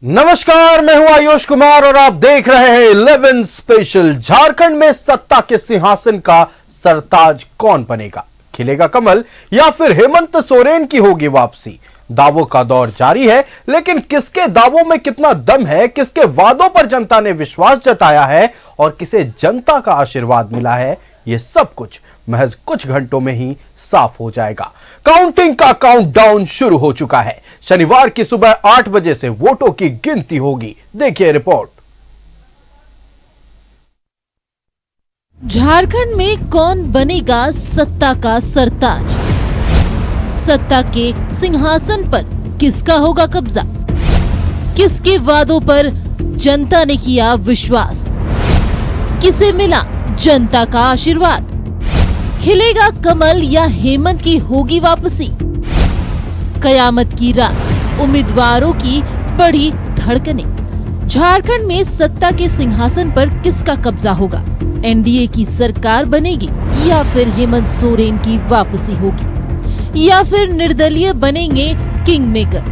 नमस्कार, मैं हूं आयुष कुमार और आप देख रहे हैं 11 स्पेशल। झारखंड में सत्ता के सिंहासन का सरताज कौन बनेगा? खिलेगा कमल या फिर हेमंत सोरेन की होगी वापसी? दावों का दौर जारी है, लेकिन किसके दावों में कितना दम है, किसके वादों पर जनता ने विश्वास जताया है और किसे जनता का आशीर्वाद मिला है, यह सब कुछ महज कुछ घंटों में ही साफ हो जाएगा। काउंटिंग का काउंटडाउन शुरू हो चुका है। शनिवार की सुबह 8 बजे से वोटों की गिनती होगी। देखिए रिपोर्ट। झारखंड में कौन बनेगा सत्ता का सरताज? सत्ता के सिंहासन पर किसका होगा कब्जा? किसके वादों पर जनता ने किया विश्वास? किसे मिला जनता का आशीर्वाद? खिलेगा कमल या हेमंत की होगी वापसी? कयामत की रात, उम्मीदवारों की बड़ी धड़कनें। झारखंड में सत्ता के सिंहासन पर किसका कब्जा होगा? एनडीए की सरकार बनेगी या फिर हेमंत सोरेन की वापसी होगी, या फिर निर्दलीय बनेंगे किंग मेकर?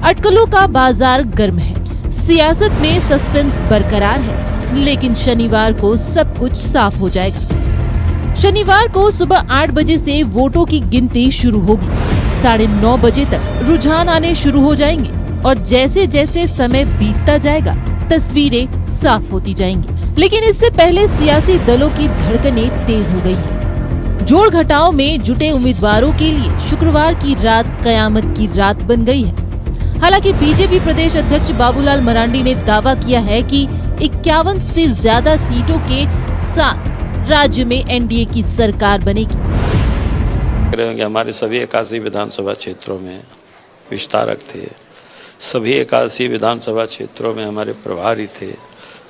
अटकलों का बाजार गर्म है, सियासत में सस्पेंस बरकरार है, लेकिन शनिवार को सब कुछ साफ हो जाएगा। शनिवार को सुबह 8 बजे से वोटों की गिनती शुरू होगी। 9:30 बजे तक रुझान आने शुरू हो जाएंगे और जैसे जैसे समय बीतता जाएगा तस्वीरें साफ होती जाएंगी। लेकिन इससे पहले सियासी दलों की धड़कनें तेज हो गई हैं। जोड़ घटाव में जुटे उम्मीदवारों के लिए शुक्रवार की रात कयामत की रात बन गई है। हालांकि बीजेपी प्रदेश अध्यक्ष बाबूलाल मरांडी ने दावा किया है कि 51 से ज्यादा सीटों के साथ राज्य में एनडीए की सरकार बनेगी। हमारे सभी 81 विधानसभा क्षेत्रों में विस्तारक थे, सभी 81 विधानसभा क्षेत्रों में हमारे प्रभारी थे,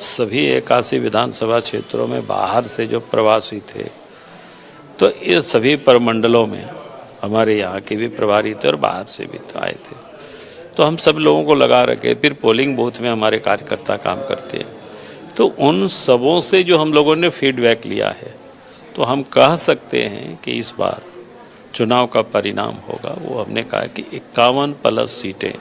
सभी 81 विधानसभा क्षेत्रों में बाहर से जो प्रवासी थे, तो ये सभी प्रमंडलों में हमारे यहाँ के भी प्रभारी थे और बाहर से भी तो आए थे। तो हम सब लोगों को लगा रखे, फिर पोलिंग बूथ में हमारे कार्यकर्ता काम करते हैं, तो उन सबों से जो हम लोगों ने फीडबैक लिया है, तो हम कह सकते हैं कि इस बार चुनाव का परिणाम होगा वो हमने कहा कि 51 प्लस सीटें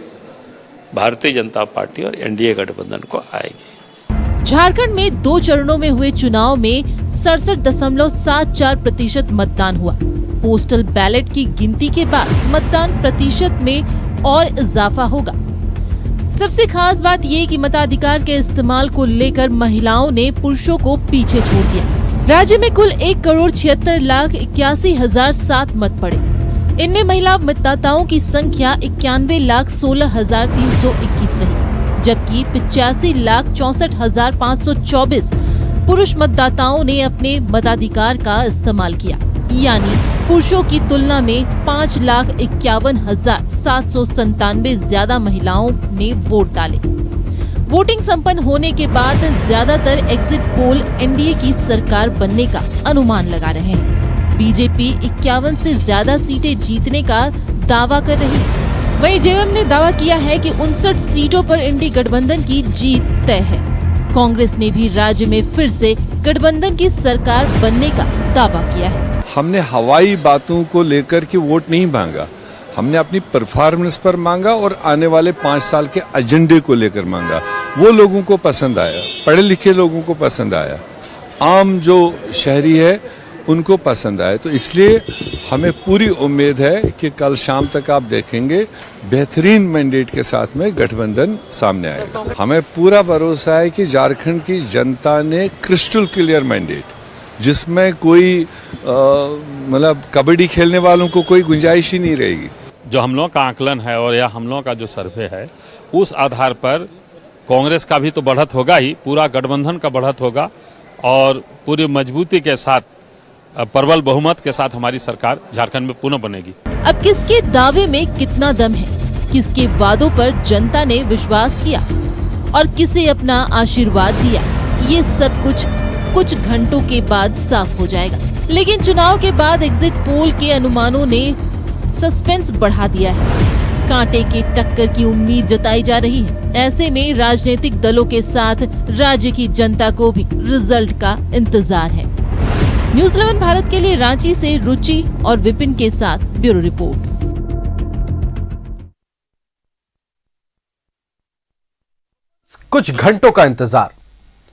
भारतीय जनता पार्टी और एनडीए गठबंधन को आएगी। झारखंड में 2 चरणों में हुए चुनाव में 67.74% मतदान हुआ। पोस्टल बैलेट की गिनती के बाद मतदान प्रतिशत में और इजाफा होगा। सबसे खास बात ये कि मताधिकार के इस्तेमाल को लेकर महिलाओं ने पुरुषों को पीछे छोड़ दिया। राज्य में कुल 1,76,81,007 मत पड़े। इनमें महिला मतदाताओं की संख्या 91,16,321 रही, जबकि 85,64,524 पुरुष मतदाताओं ने अपने मताधिकार का इस्तेमाल किया। यानी पुरुषों की तुलना में 5,51,797 ज्यादा महिलाओं ने वोट डाले। वोटिंग संपन्न होने के बाद ज्यादातर एग्जिट पोल एनडीए की सरकार बनने का अनुमान लगा रहे हैं। बीजेपी 51 से ज्यादा सीटें जीतने का दावा कर रही है। वहीं जेएमएम ने दावा किया है कि 59 सीटों पर एनडीए गठबंधन की जीत तय है। कांग्रेस ने भी राज्य में फिर से गठबंधन की सरकार बनने का दावा किया है। हमने हवाई बातों को लेकर के वोट नहीं मांगा, हमने अपनी परफॉर्मेंस पर मांगा और आने वाले 5 साल के एजेंडे को लेकर मांगा। वो लोगों को पसंद आया, पढ़े लिखे लोगों को पसंद आया, आम जो शहरी है उनको पसंद आया। तो इसलिए हमें पूरी उम्मीद है कि कल शाम तक आप देखेंगे बेहतरीन मैंडेट के साथ में गठबंधन सामने आएगा। हमें पूरा भरोसा है कि झारखंड की जनता ने क्रिस्टल क्लियर मैंडेट, जिसमें कोई मतलब कबड्डी खेलने वालों को कोई गुंजाइश ही नहीं रहेगी। जो हम लोगों का आकलन है और या हम लोगों का जो सर्वे है, उस आधार पर कांग्रेस का भी तो बढ़त होगा ही, पूरा गठबंधन का बढ़त होगा और पूरी मजबूती के साथ प्रबल बहुमत के साथ हमारी सरकार झारखंड में पुनः बनेगी। अब किसके दावे में कितना दम है, किसके वादों पर जनता ने विश्वास किया और किसे अपना आशीर्वाद दिया, ये सब कुछ घंटों के बाद साफ हो जाएगा। लेकिन चुनाव के बाद एग्जिट पोल के अनुमानों ने सस्पेंस बढ़ा दिया है। कांटे के टक्कर की उम्मीद जताई जा रही है। ऐसे में राजनीतिक दलों के साथ राज्य की जनता को भी रिजल्ट का इंतजार है। न्यूज़ 11 भारत के लिए रांची से रुचि और विपिन के साथ ब्यूरो रिपोर्ट। कुछ घंटों का इंतजार,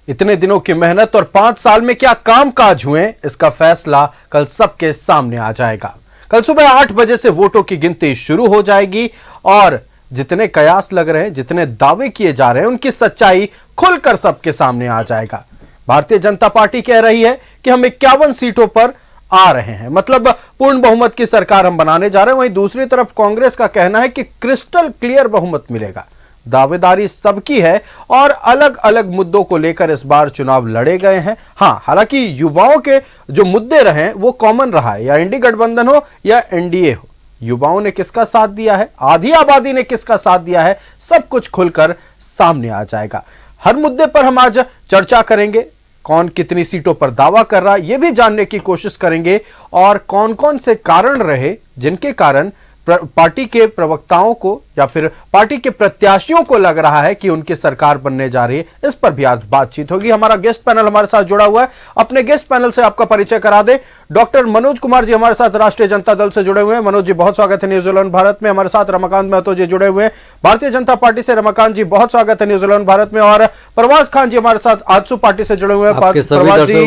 इतने दिनों की मेहनत और 5 साल में क्या कामकाज हुए, इसका फैसला कल सबके सामने आ जाएगा। कल सुबह 8 बजे से वोटों की गिनती शुरू हो जाएगी और जितने कयास लग रहे हैं, जितने दावे किए जा रहे हैं, उनकी सच्चाई खुलकर सबके सामने आ जाएगा। भारतीय जनता पार्टी कह रही है कि हम 51 सीटों पर आ रहे हैं, मतलब पूर्ण बहुमत की सरकार हम बनाने जा रहे हैं। वहीं दूसरी तरफ कांग्रेस का कहना है कि क्रिस्टल क्लियर बहुमत मिलेगा। दावेदारी सबकी है और अलग अलग मुद्दों को लेकर इस बार चुनाव लड़े गए हैं। हाँ, हालांकि युवाओं के जो मुद्दे रहे वो कॉमन रहा है, या इंडी गठबंधन हो या एनडीए हो। युवाओं ने किसका साथ दिया है, आधी आबादी ने किसका साथ दिया है, सब कुछ खुलकर सामने आ जाएगा। हर मुद्दे पर हम आज चर्चा करेंगे। कौन कितनी सीटों पर दावा कर रहा है, यह भी जानने की कोशिश करेंगे और कौन कौन से कारण रहे जिनके कारण पार्टी के प्रवक्ताओं को या फिर पार्टी के प्रत्याशियों को लग रहा है कि उनकी सरकार बनने जा रही है, इस पर भी आज बातचीत होगी। हमारा गेस्ट पैनल हमारे साथ जुड़ा हुआ है। अपने गेस्ट पैनल से आपका परिचय करा दे। डॉक्टर मनोज कुमार जी हमारे साथ राष्ट्रीय जनता दल से जुड़े हुए हैं। मनोज जी, बहुत स्वागत है न्यूजीलैंड भारत में। हमारे साथ रमाकांत महतो जी जुड़े हुए हैं भारतीय जनता पार्टी से। रमाकांत जी, बहुत स्वागत है न्यूजीलैंड भारत में। और परवाज खान जी हमारे साथ आजसू पार्टी से जुड़े हुए हैं। परवाज जी,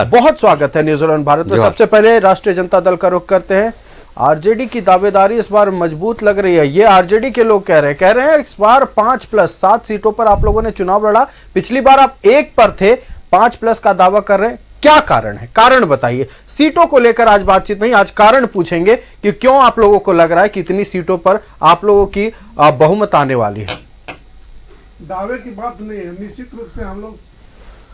बहुत स्वागत है न्यूजीलैंड भारत में। सबसे पहले राष्ट्रीय जनता दल का रुख करते हैं। आरजेडी की दावेदारी इस बार मजबूत लग रही है, ये आरजेडी के लोग कह रहे हैं इस बार 5+7 सीटों पर आप लोगों ने चुनाव लड़ा। पिछली बार आप 1 पर थे, 5+ का दावा कर रहे हैं। क्या कारण है, कारण बताइए। सीटों को लेकर आज बातचीत नहीं, आज कारण पूछेंगे कि क्यों आप लोगों को लग रहा है कि इतनी सीटों पर आप लोगों की बहुमत आने वाली है। दावे की बात नहीं है, निश्चित रूप से हम लोग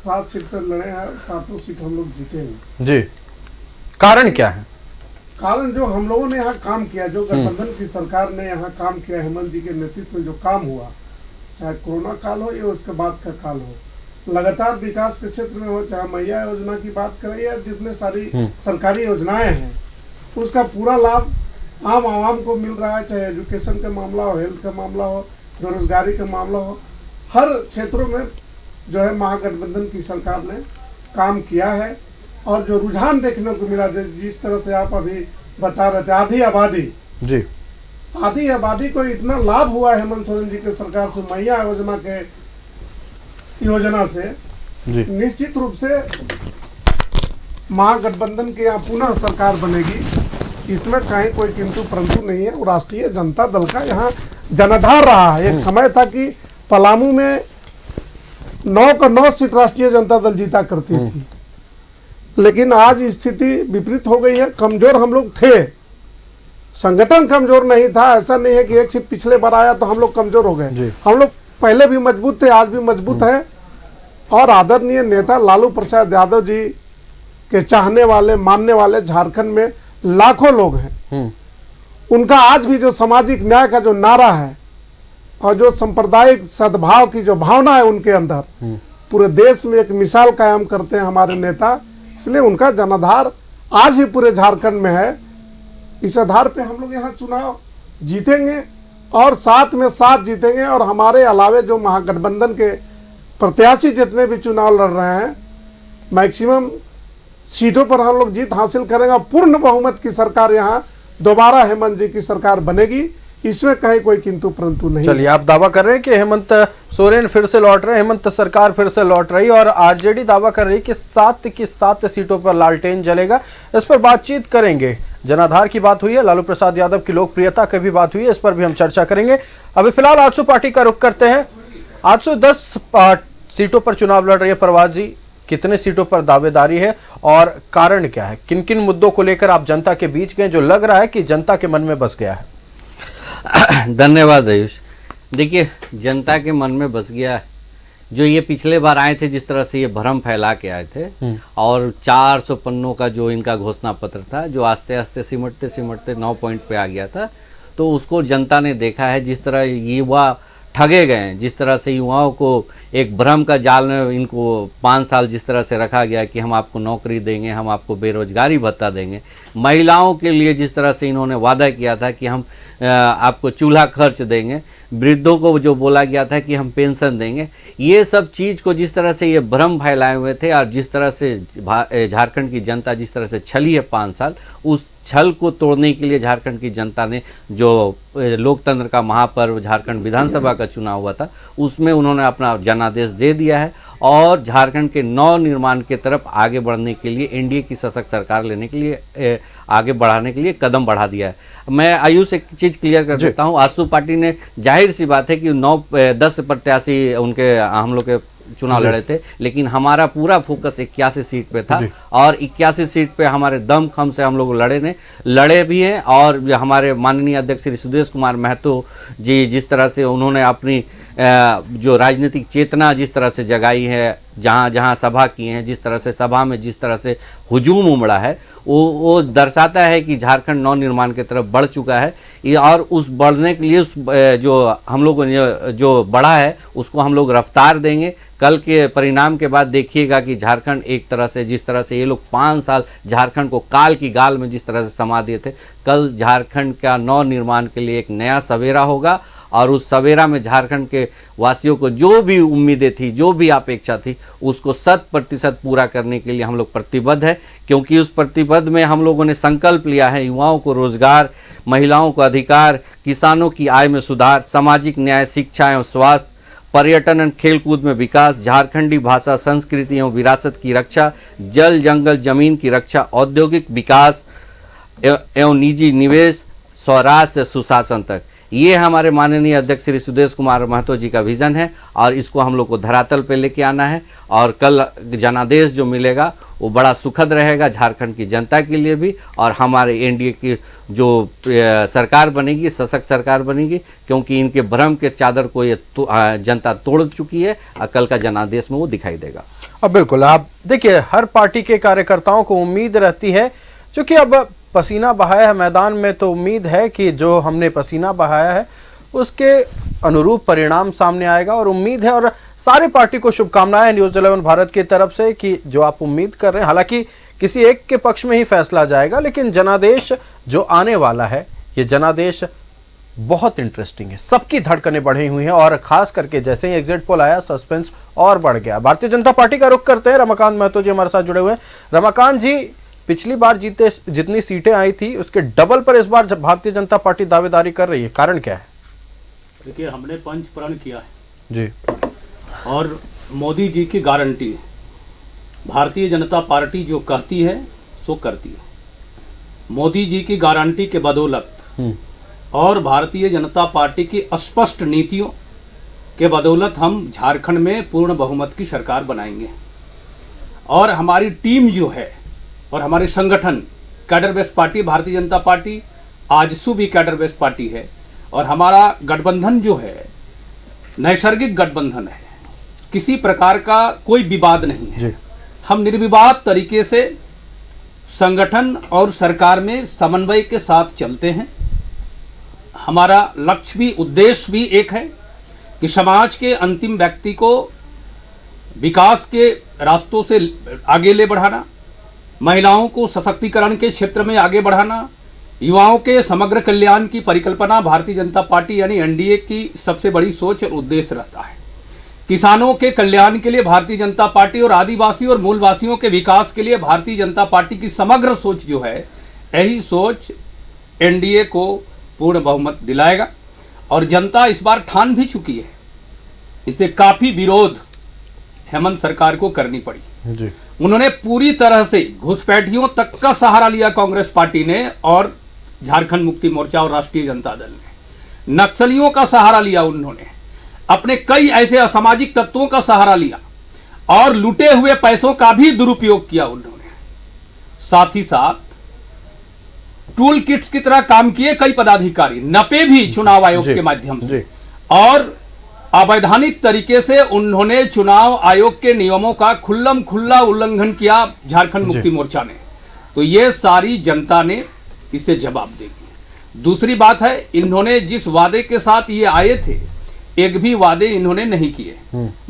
7 सीट पर लड़े हैं, 7 सीट हम लोग जीतेंगे जी। कारण क्या है? कारण जो हम लोगों ने यहाँ काम किया, जो गठबंधन की सरकार ने यहाँ काम किया, हेमंत जी के नेतृत्व में जो काम हुआ, चाहे कोरोना काल हो या उसके बाद का काल हो, लगातार विकास के क्षेत्र में हो, चाहे मैया योजना की बात करें या जितने सारी सरकारी योजनाएं हैं, उसका पूरा लाभ आम आवाम को मिल रहा है। चाहे एजुकेशन का मामला हो, हेल्थ का मामला हो, बेरोजगारी का मामला हो, हर क्षेत्रों में जो है महागठबंधन की सरकार ने काम किया है। और जो रुझान देखने को मिला, जिस तरह से आप अभी बता रहे थे, आधी आबादी जी, आधी आबादी को इतना लाभ हुआ है हेमंत सोरेन जी के सरकार से, मैया योजना से जी। निश्चित रूप से महागठबंधन की यहाँ पुनः सरकार बनेगी, इसमें कहीं कोई किंतु परंतु नहीं है। और राष्ट्रीय जनता दल का यहाँ जनाधार रहा है। एक समय था कि पलामू में 9 का 9 सीट राष्ट्रीय जनता दल जीता करती थी, लेकिन आज स्थिति विपरीत हो गई है। कमजोर हम लोग थे, संगठन कमजोर नहीं था। ऐसा नहीं है कि 1 सीट पिछले बार आया तो हम लोग कमजोर हो गए। हम लोग पहले भी मजबूत थे, आज भी मजबूत है। और आदरणीय नेता लालू प्रसाद यादव जी के चाहने वाले, मानने वाले झारखंड में लाखों लोग हैं। उनका आज भी जो सामाजिक न्याय का जो नारा है और जो सांप्रदायिक सद्भाव की जो भावना है उनके अंदर, पूरे देश में एक मिसाल कायम करते हैं हमारे नेता। इसलिए उनका जनाधार आज ही पूरे झारखंड में है। इस आधार पे हम लोग यहाँ चुनाव जीतेंगे और 7 में 7 जीतेंगे। और हमारे अलावे जो महागठबंधन के प्रत्याशी जितने भी चुनाव लड़ रहे हैं, मैक्सिमम सीटों पर हम लोग जीत हासिल करेंगे। पूर्ण बहुमत की सरकार यहाँ दोबारा हेमंत जी की सरकार बनेगी, इसमें कहीं कोई किंतु परंतु नहीं। चलिए, आप दावा कर रहे हैं कि हेमंत सोरेन फिर से लौट रहे हैं, हेमंत सरकार फिर से लौट रही, और आरजेडी दावा कर रही है कि 7 की 7 सीटों पर लालटेन जलेगा। इस पर बातचीत करेंगे। जनाधार की बात हुई है, लालू प्रसाद यादव की लोकप्रियता की भी बात हुई है, इस पर भी हम चर्चा करेंगे। अभी फिलहाल आजसू पार्टी का रुख करते हैं। आजसू 10 सीटों पर चुनाव लड़ रही है। परवाज जी, कितने सीटों पर दावेदारी है और कारण क्या है? किन किन मुद्दों को लेकर आप जनता के बीच गए जो लग रहा है कि जनता के मन में बस गया है? धन्यवाद आयुष। देखिए, जनता के मन में बस गया है। जो ये पिछले बार आए थे, जिस तरह से ये भ्रम फैला के आए थे, और 400 पन्नों का जो इनका घोषणा पत्र था, जो आस्ते आस्ते सिमटते सिमटते 9 पॉइंट पे आ गया था, तो उसको जनता ने देखा है। जिस तरह युवा ठगे गए हैं, जिस तरह से युवाओं को एक भ्रम का जाल में इनको 5 साल जिस तरह से रखा गया कि हम आपको नौकरी देंगे, हम आपको बेरोजगारी भत्ता देंगे, महिलाओं के लिए जिस तरह से इन्होंने वादा किया था कि हम आपको चूल्हा खर्च देंगे, वृद्धों को जो बोला गया था कि हम पेंशन देंगे, ये सब चीज़ को जिस तरह से ये भ्रम फैलाए हुए थे, और जिस तरह से झारखंड की जनता जिस तरह से छली है 5 साल, उस छल को तोड़ने के लिए झारखंड की जनता ने जो लोकतंत्र का महापर्व झारखंड विधानसभा का चुनाव हुआ था उसमें उन्होंने अपना जनादेश दे दिया है और झारखंड के नव निर्माण के तरफ आगे बढ़ने के लिए एनडीए की सशक्त सरकार लेने के लिए आगे बढ़ाने के लिए कदम बढ़ा दिया है। मैं आयुष एक चीज़ क्लियर कर देता हूँ, आजसू पार्टी ने जाहिर सी बात है कि 9-10 प्रत्याशी उनके हम लोग के चुनाव लड़े थे, लेकिन हमारा पूरा फोकस 81 सीट पे था और 81 सीट पे हमारे दम खम से हम लोग लड़े भी हैं। और हमारे माननीय अध्यक्ष श्री सुदेश कुमार महतो जी जिस तरह से उन्होंने अपनी जो राजनीतिक चेतना जिस तरह से जगाई है, जहाँ जहाँ सभा की हैं, जिस तरह से सभा में जिस तरह से हुजूम उमड़ा है, वो दर्शाता है कि झारखंड नव निर्माण की तरफ बढ़ चुका है। और उस बढ़ने के लिए उस जो हम लोग जो बढ़ा है उसको हम लोग रफ्तार देंगे। कल के परिणाम के बाद देखिएगा कि झारखंड एक तरह से जिस तरह से ये लोग 5 साल झारखंड को काल की गाल में जिस तरह से समा दिए थे, कल झारखंड का नव निर्माण के लिए एक नया सवेरा होगा और उस सवेरा में झारखंड के वासियों को जो भी उम्मीदें थी, जो भी अपेक्षा थी, उसको 100% पूरा करने के लिए हम लोग प्रतिबद्ध है। क्योंकि उस प्रतिबद्ध में हम लोगों ने संकल्प लिया है युवाओं को रोजगार, महिलाओं को अधिकार, किसानों की आय में सुधार, सामाजिक न्याय, शिक्षा एवं स्वास्थ्य, पर्यटन एवं खेलकूद में विकास, झारखंडी भाषा, संस्कृति एवं विरासत की रक्षा, जल जंगल जमीन की रक्षा, औद्योगिक विकास एवं निजी निवेश, स्वराज से सुशासन तक। ये हमारे माननीय अध्यक्ष श्री सुदेश कुमार महतो जी का विजन है और इसको हम लोग को धरातल पे लेके आना है। और कल जनादेश जो मिलेगा वो बड़ा सुखद रहेगा झारखंड की जनता के लिए भी और हमारे एनडीए की जो सरकार बनेगी, सशक्त सरकार बनेगी, क्योंकि इनके भ्रम के चादर को ये जनता तोड़ चुकी है और कल का जनादेश में वो दिखाई देगा। अब बिल्कुल आप देखिए, हर पार्टी के कार्यकर्ताओं को उम्मीद रहती है, क्योंकि अब पसीना बहाया है मैदान में, तो उम्मीद है कि जो हमने पसीना बहाया है उसके अनुरूप परिणाम सामने आएगा। और उम्मीद है और सारी पार्टी को शुभकामनाएं न्यूज़ 11 भारत की तरफ से कि जो आप उम्मीद कर रहे हैं, हालांकि किसी एक के पक्ष में ही फैसला जाएगा, लेकिन जनादेश जो आने वाला है ये जनादेश बहुत इंटरेस्टिंग है। सबकी धड़कनें बढ़ी हुई हैं और खास करके जैसे ही एग्जिट पोल आया सस्पेंस और बढ़ गया। भारतीय जनता पार्टी का रुख करते हैं, रमाकांत महतो जी हमारे साथ जुड़े हुए हैं। रमाकांत जी, पिछली बार जितनी सीटें आई थी उसके डबल पर इस बार भारतीय जनता पार्टी दावेदारी कर रही है, कारण क्या है? देखिए, हमने पंच प्रण किया है जी और मोदी जी की गारंटी है। भारतीय जनता पार्टी जो कहती है सो करती है। मोदी जी की गारंटी के बदौलत और भारतीय जनता पार्टी की स्पष्ट नीतियों के बदौलत हम झारखंड में पूर्ण बहुमत की सरकार बनाएंगे। और हमारी टीम जो है और हमारे संगठन cadre based party Bharatiya Janata party, AJSU भी कैडर बेस्ड पार्टी है और हमारा गठबंधन जो है नैसर्गिक गठबंधन है, किसी प्रकार का कोई विवाद नहीं है। हम निर्विवाद तरीके से संगठन और सरकार में समन्वय के साथ चलते हैं। हमारा लक्ष्य भी, उद्देश्य भी एक है कि समाज के अंतिम व्यक्ति को विकास के रास्तों से आगे ले बढ़ाना, महिलाओं को सशक्तिकरण के क्षेत्र में आगे बढ़ाना, युवाओं के समग्र कल्याण की परिकल्पना भारतीय जनता पार्टी यानी एनडीए की सबसे बड़ी सोच और उद्देश्य रहता है। किसानों के कल्याण के लिए भारतीय जनता पार्टी और आदिवासी और मूलवासियों के विकास के लिए भारतीय जनता पार्टी की समग्र सोच जो है, यही सोच एनडीए को पूर्ण बहुमत दिलाएगा। और जनता इस बार ठान भी चुकी है, इससे काफी विरोध हेमंत सरकार को करनी पड़ी जी। उन्होंने पूरी तरह से घुसपैठियों तक का सहारा लिया कांग्रेस पार्टी ने और झारखंड मुक्ति मोर्चा और राष्ट्रीय जनता दल ने। नक्सलियों का सहारा लिया उन्होंने, अपने कई ऐसे असामाजिक तत्वों का सहारा लिया और लूटे हुए पैसों का भी दुरुपयोग किया उन्होंने। साथ ही साथ टूल किट्स की तरह काम किए कई पदाधिकारी, नपे भी चुनाव आयोग के माध्यम से, और अवैधानिक तरीके से उन्होंने चुनाव आयोग के नियमों का खुल्लम खुल्ला उल्लंघन किया झारखंड मुक्ति मोर्चा ने। तो ये सारी जनता ने इसे जवाब देगी। दूसरी बात है, इन्होंने जिस वादे के साथ ये आए थे, एक भी वादे इन्होंने नहीं किए।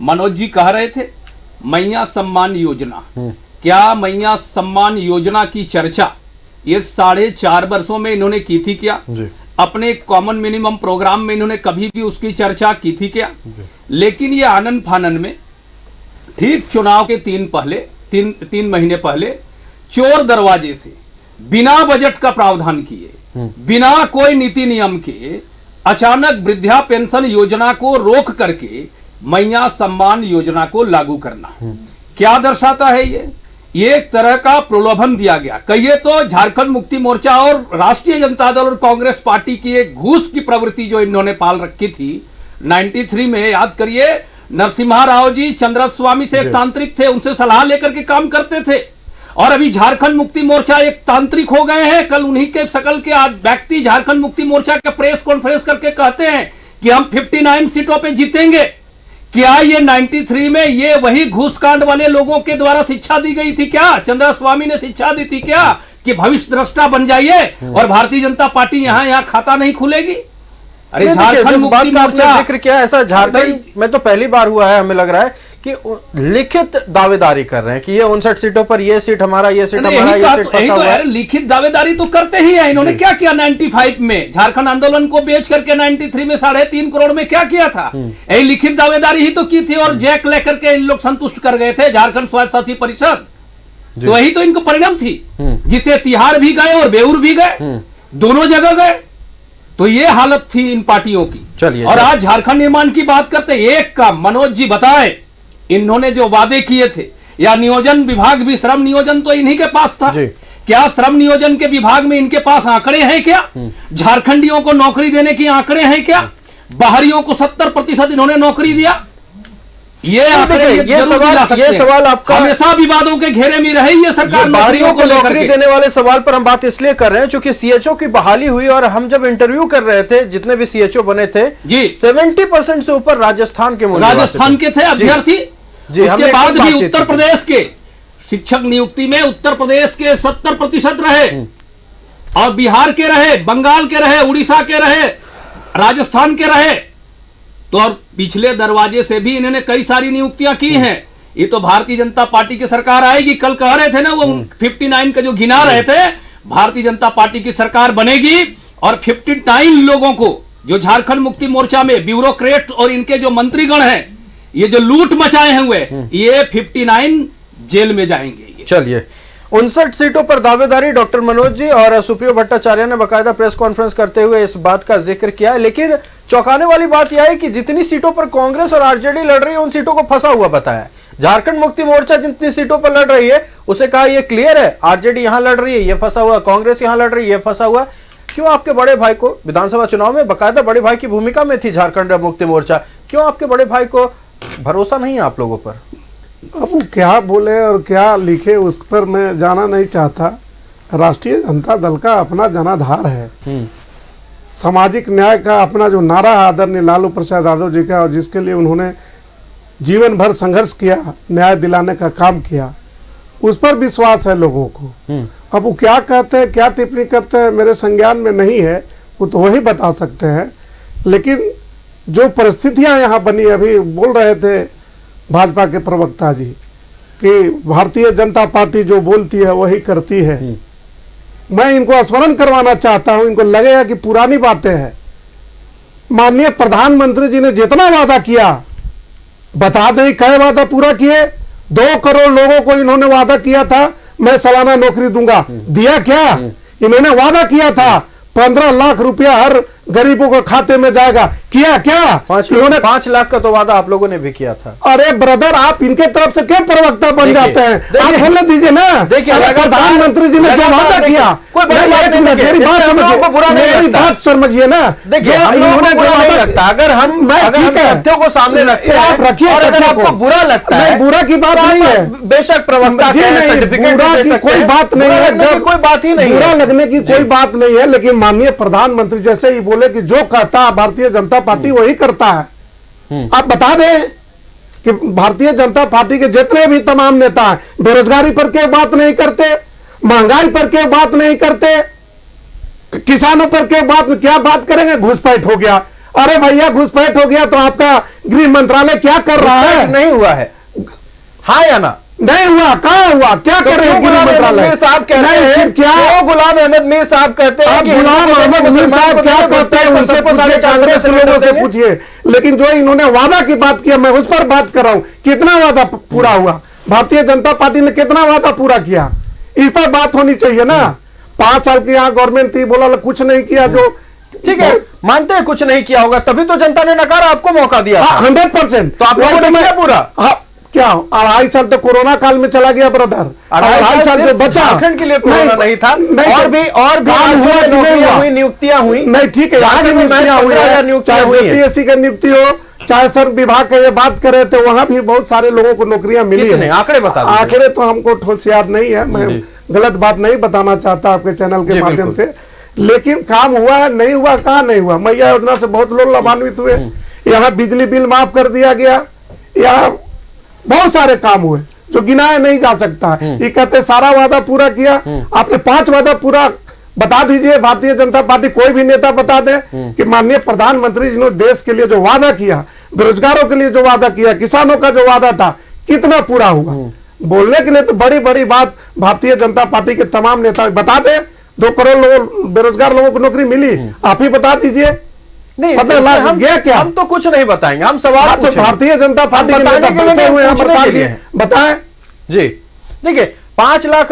मनोज जी कह रहे थे मैया सम्मान योजना, क्या मैया सम्मान योजना की चर्चा ये 4.5 वर्षों में इन्होंने की थी क्या? अपने कॉमन मिनिमम प्रोग्राम में इन्होंने कभी भी उसकी चर्चा की थी क्या? लेकिन ये आनन फानन में ठीक चुनाव के 3 महीने पहले चोर दरवाजे से बिना बजट का प्रावधान किए, बिना कोई नीति नियम के अचानक वृद्धा पेंशन योजना को रोक करके मैया सम्मान योजना को लागू करना क्या दर्शाता है? ये एक तरह का प्रलोभन दिया गया। कहिए तो झारखंड मुक्ति मोर्चा और राष्ट्रीय जनता दल और कांग्रेस पार्टी की एक घूस की प्रवृत्ति जो इन्होंने पाल रखी थी 93 में, याद करिए, नरसिम्हा राव जी चंद्रस्वामी से एक तांत्रिक थे, उनसे सलाह लेकर के काम करते थे। और अभी झारखंड मुक्ति मोर्चा एक तांत्रिक हो गए हैं। कल उन्हीं के शकल के व्यक्ति झारखंड मुक्ति मोर्चा का प्रेस कॉन्फ्रेंस करके कहते हैं कि हम 59 सीटों पे जीतेंगे। क्या ये 93 में ये वही घूसकांड वाले लोगों के द्वारा शिक्षा दी गई थी क्या? चंद्रस्वामी ने शिक्षा दी थी क्या कि भविष्य द्रष्टा बन जाइए और भारतीय जनता पार्टी यहाँ खाता नहीं खुलेगी? अरे झारखंड मुक्ति मोर्चा जिक्र किया, ऐसा झारखंड में तो पहली बार हुआ है, हमें लग रहा है कि लिखित दावेदारी कर रहे हैं कि ये 59 सीटों पर ये सीट हमारा, ये सीट हमारा, ये सीट फंसा हुआ है। लिखित दावेदारी तो करते ही है। इन्होंने क्या किया 95 में? झारखंड आंदोलन को बेच करके 93 में 3.5 करोड़ में क्या किया था? यही लिखित दावेदारी ही तो की थी और जैक लेकर के इन लोग संतुष्ट कर गए थे झारखंड स्वायत्त शासी परिषद। तो वही तो इनको परिणाम थी, जिसे तिहाड़ भी गए और बेऊर भी गए, दोनों जगह गए। तो ये हालत थी इन पार्टियों की। चलिए, और आज झारखंड निर्माण की बात करते, एक का मनोज जी बताए, इन्होंने जो वादे किए थे, या नियोजन विभाग भी, श्रम नियोजन तो इन्हीं के पास था। क्या श्रम नियोजन के विभाग में इनके पास आंकड़े हैं क्या? झारखंडियों को नौकरी देने की आंकड़े हैं क्या? बाहरियों को 70% इन्होंने नौकरी दिया। ये सवाल आपका हमेशा विवादों के घेरे में रहे ये सरकार। बाहरियों को नौकरी देने वाले सवाल पर हम बात इसलिए कर रहे हैं क्योंकि सीएचओ की बहाली हुई और हम जब इंटरव्यू कर रहे थे, जितने भी सीएचओ बने थे जी 70% से ऊपर राजस्थान के थे अभ्यर्थी। उसके बाद भी उत्तर प्रदेश के शिक्षक नियुक्ति में उत्तर प्रदेश के 70% रहे और बिहार के रहे, बंगाल के रहे, उड़ीसा के रहे, राजस्थान के रहे। तो और पिछले दरवाजे से भी इन्होंने कई सारी नियुक्तियां की हैं। ये तो भारतीय जनता पार्टी की सरकार आएगी, कल कह रहे थे ना वो 59 का जो गिना रहे थे, भारतीय जनता पार्टी की सरकार बनेगी और 59 लोगों को जो झारखंड मुक्ति मोर्चा में ब्यूरोक्रेट और इनके जो मंत्रीगण हैं, ये जो लूट मचाए हुए, ये 59 जेल में जाएंगे। चलिए, 59 सीटों पर दावेदारी डॉक्टर मनोज जी और सुप्रियो भट्टाचार्य ने बाकायदा प्रेस कॉन्फ्रेंस करते हुए इस बात का जिक्र किया है। लेकिन चौंकाने वाली बात यह है कि जितनी सीटों पर कांग्रेस और आरजेडी लड़ रही है, उन सीटों को फंसा हुआ बताया है। झारखंड मुक्ति मोर्चा जितनी सीटों पर लड़ रही है, उसे कहा यह क्लियर है, आरजेडी यहां लड़ रही है, यह फंसा हुआ, कांग्रेस यहां लड़ रही है, यह फंसा हुआ। क्यों आपके बड़े भाई को विधानसभा चुनाव में बाकायदा बड़े भाई की भूमिका में थी झारखंड मुक्ति मोर्चा, क्यों आपके बड़े भाई को भरोसा नहीं है आप लोगों पर? अब वो क्या बोले और क्या लिखे उस पर मैं जाना नहीं चाहता। राष्ट्रीय जनता दल का अपना जनाधार है, सामाजिक न्याय का अपना जो नारा है आदरणीय लालू प्रसाद यादव जी का, और जिसके लिए उन्होंने जीवन भर संघर्ष किया, न्याय दिलाने का काम किया, उस पर विश्वास है लोगों को। अब वो क्या कहते हैं, क्या टिप्पणी करते हैं, मेरे संज्ञान में नहीं है, वो तो वही बता सकते हैं। लेकिन जो परिस्थितियां यहाँ बनी, अभी बोल रहे थे भाजपा के प्रवक्ता जी कि भारतीय जनता पार्टी जो बोलती है वही करती है। मैं इनको स्मरण करवाना चाहता हूं, इनको लगेगा कि पुरानी बातें हैं। माननीय प्रधानमंत्री जी ने जितना वादा किया, बता दें कई वादा पूरा किए। 2 करोड़ लोगों को इन्होंने वादा किया था मैं सालाना नौकरी दूंगा, दिया क्या? इन्होंने वादा किया था 15 लाख रुपया हर गरीबों के खाते में जाएगा, किया क्या? इन्होंने 5 लाख का तो वादा आप लोगों ने भी किया था। अरे ब्रदर, आप इनके तरफ से क्यों प्रवक्ता बन जाते हैं? आप बोलने दीजिए ना। देखिए, प्रधानमंत्री जी ने जो वादा किया, मेरी बात समझिए ना। देखिए, अगर हम तथ्यों को सामने रखते हैं, आप रखिए, अगर आपको बुरा लगता है, बुरा की बात नहीं है, बेशक प्रवक्ता कोई बात नहीं है, कोई बात ही नहीं, बुरा लगने की कोई बात नहीं है। लेकिन माननीय प्रधानमंत्री जैसे ही बोले कि जो कहता है भारतीय जनता पार्टी वही करता है। आप बता दें कि भारतीय जनता पार्टी के जितने भी तमाम नेता हैं, बेरोजगारी पर क्यों बात नहीं करते, महंगाई पर क्यों बात नहीं करते, किसानों पर क्यों क्या बात करेंगे? घुसपैठ हो गया। अरे भैया, घुसपैठ हो गया तो आपका गृह मंत्रालय क्या कर रहा है? नहीं हुआ है, हाँ या ना? नहीं हुआ, कहाँ हुआ? क्या कर रहे हैं? गुलाम अहमद मीर साहब कहते हैं, क्या गुलाम अहमद मीर साहब कहते हैं कि गुलाम अहमद मीर साहब क्या कहते हैं उनसे पूछिए, कांग्रेस के लोगों से पूछिए। लेकिन जो इन्होंने वादा की बात किया, मैं उस पर बात कर रहा हूं। कितना वादा पूरा हुआ? भारतीय जनता पार्टी ने कितना वादा पूरा किया? इस पर बात होनी चाहिए ना। 5 साल की यहाँ गवर्नमेंट थी, बोला कुछ नहीं किया। जो ठीक है, मानते हैं कुछ नहीं किया होगा, तभी तो जनता ने नकारा, आपको मौका दिया। 100%। तो आप लोगों ने किया पूरा? क्या 2.5 साल तो कोरोना काल में चला गया ब्रदर। 2.5 साल तो बचा। झारखंड के लिए कोरोना नहीं था, और भी नौकरियां हुई, नियुक्तियां हुई। नहीं ठीक है, यहाँ की नियुक्तियां हुई, 15,000 नियुक्तियां हुई हैं। पीएससी की नियुक्ति हो, चाहे श्रम विभाग का ये बात करे तो वहां भी बहुत सारे लोगों को नौकरियां मिली है। आंकड़े बता दीजिए। आंकड़े तो हमको ठोस याद नहीं है, मैं गलत बात नहीं बताना चाहता आपके चैनल के माध्यम से, लेकिन काम हुआ है नहीं हुआ, कहाँ नहीं हुआ। मैया योजना से बहुत लोग लाभान्वित हुए, यहाँ बिजली बिल माफ कर दिया गया, यहाँ बहुत सारे काम हुए जो गिनाया नहीं जा सकता है। ये कहते सारा वादा पूरा किया, आपने 5 वादा पूरा बता दीजिए। भारतीय जनता पार्टी कोई भी नेता बता दे कि माननीय प्रधानमंत्री जी ने देश के लिए जो वादा किया, बेरोजगारों के लिए जो वादा किया, किसानों का जो वादा था, कितना पूरा हुआ। बोलने के लिए तो बड़ी बड़ी बात भारतीय जनता पार्टी के तमाम नेता बता दे। 2 करोड़ लोगों बेरोजगार लोगों को नौकरी मिली, आप ही बता दीजिए। नहीं, हम गया क्या? हम तो कुछ नहीं बताएंगे, हम सवाल तो भारतीय जनता पार्टी के बताने के लिए हुए पूछने के लिए बताएं जी। देखिए 5 लाख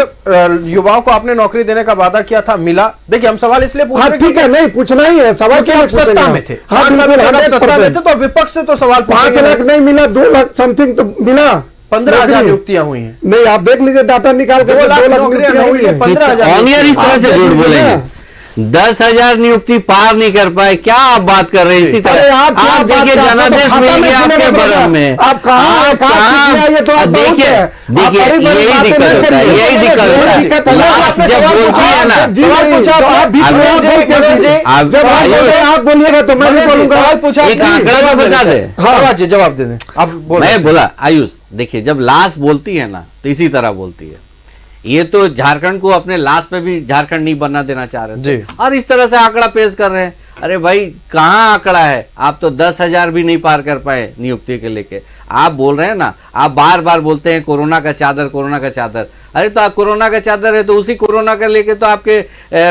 युवाओं को आपने नौकरी देने का वादा किया था, मिला? देखिए हम सवाल इसलिए पूछ रहे हैं, ठीक है, नहीं पूछना ही है सवाल, क्योंकि आप सत्ता में थे। 5 साल पहले सत्ता में थे तो विपक्ष से तो सवाल 5 लाख नहीं मिला, 2 लाख समथिंग तो मिला। 15,000 नियुक्तियां हुई हैं। नहीं, आप देख लीजिए डाटा निकाल कर, 2 लाख नियुक्तियां हुई है। 15,000 इस तरह से झूठ बोलेंगे। 10,000 नियुक्ति पार नहीं कर पाए, क्या आप बात कर रहे हैं? इसी तरह आप देखिए जनादेश मिल गया आपके बरम में, आप कहाँ ये तो आप देखिए यही दिक्कत होता है, यही दिक्कत होता है। लास्ट जब बोलते हैं ना, आप बोलिएगा तो मैं भी बोलूंगा। एक आंकड़ा तो बता दे। जवाब दे दें आप। मैं बोला आयुष, देखिए जब लाश बोलती है ना तो इसी तरह बोलती है। ये तो झारखंड को अपने लाश पे भी झारखंड नहीं बनना देना चाह रहे थे, और इस तरह से आंकड़ा पेश कर रहे हैं। अरे भाई कहाँ आंकड़ा है? आप तो 10,000 भी नहीं पार कर पाए नियुक्ति के लेके। आप बोल रहे हैं ना, आप बार बार बोलते हैं कोरोना का चादर, कोरोना का चादर। अरे तो कोरोना का चादर है तो उसी कोरोना का लेके तो आपके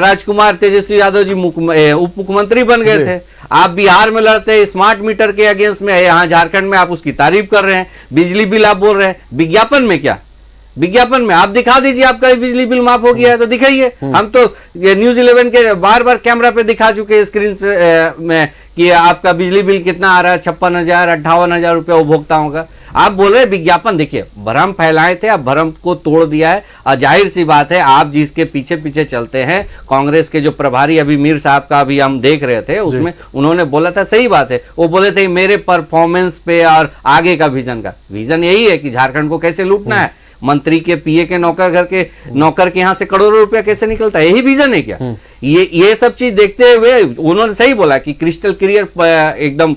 राजकुमार तेजस्वी यादव जी उप मुख्यमंत्री बन गए थे। आप बिहार में लड़ते स्मार्ट मीटर के अगेंस्ट में, यहाँ झारखंड में आप उसकी तारीफ कर रहे हैं। बिजली बिल आप बोल रहे हैं, विज्ञापन में क्या? विज्ञापन में आप दिखा दीजिए आपका बिजली बिल माफ हो गया है तो दिखाइए। हम तो न्यूज़ 11 के बार बार कैमरा पे दिखा चुके हैं स्क्रीन पे में कि आपका बिजली बिल कितना आ रहा है, 56,000 58,000 रुपया उपभोक्ताओं का। आप बोल रहे विज्ञापन, देखिए भ्रम फैलाए थे, अब भ्रम को तोड़ दिया है। और जाहिर सी बात है आप जिसके पीछे पीछे चलते हैं, कांग्रेस के जो प्रभारी अभी मीर साहब का अभी हम देख रहे थे, उसमें उन्होंने बोला था, सही बात है, वो बोले थे मेरे परफॉर्मेंस पे और आगे का विजन यही है कि झारखंड को कैसे लूटना है। मंत्री के पीए के नौकर के यहाँ से करोड़ों रुपया कैसे निकलता है, यही विजन है क्या? ये सब चीज देखते हुए उन्होंने सही बोला कि क्रिस्टल क्लियर एकदम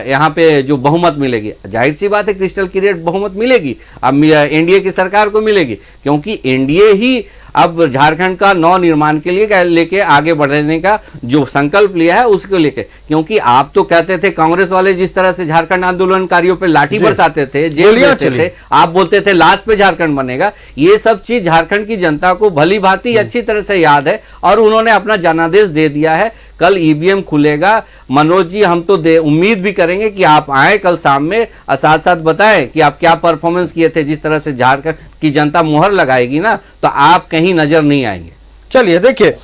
यहाँ पे जो बहुमत मिलेगी, जाहिर सी बात है क्रिस्टल क्लियर बहुमत मिलेगी, अब एनडीए की सरकार को मिलेगी, क्योंकि एनडीए ही अब झारखंड का नव निर्माण के लिए लेके आगे बढ़ने का जो संकल्प लिया है उसको लेके। क्योंकि आप तो कहते थे कांग्रेस वाले जिस तरह से झारखंड आंदोलनकारियों पे लाठी बरसाते थे, जेल देते थे, आप बोलते थे लाश पे झारखंड बनेगा। ये सब चीज झारखंड की जनता को भली भांति अच्छी तरह से याद है और उन्होंने अपना जनादेश दे दिया है। कल ईवीएम खुलेगा, मनोज जी हम तो उम्मीद भी करेंगे कि आप आए कल शाम में और साथ साथ बताएं कि आप क्या परफॉर्मेंस किए थे। जिस तरह से झारखंड की जनता मुहर लगाएगी ना तो आप कहीं नजर नहीं आएंगे। चलिए देखिए,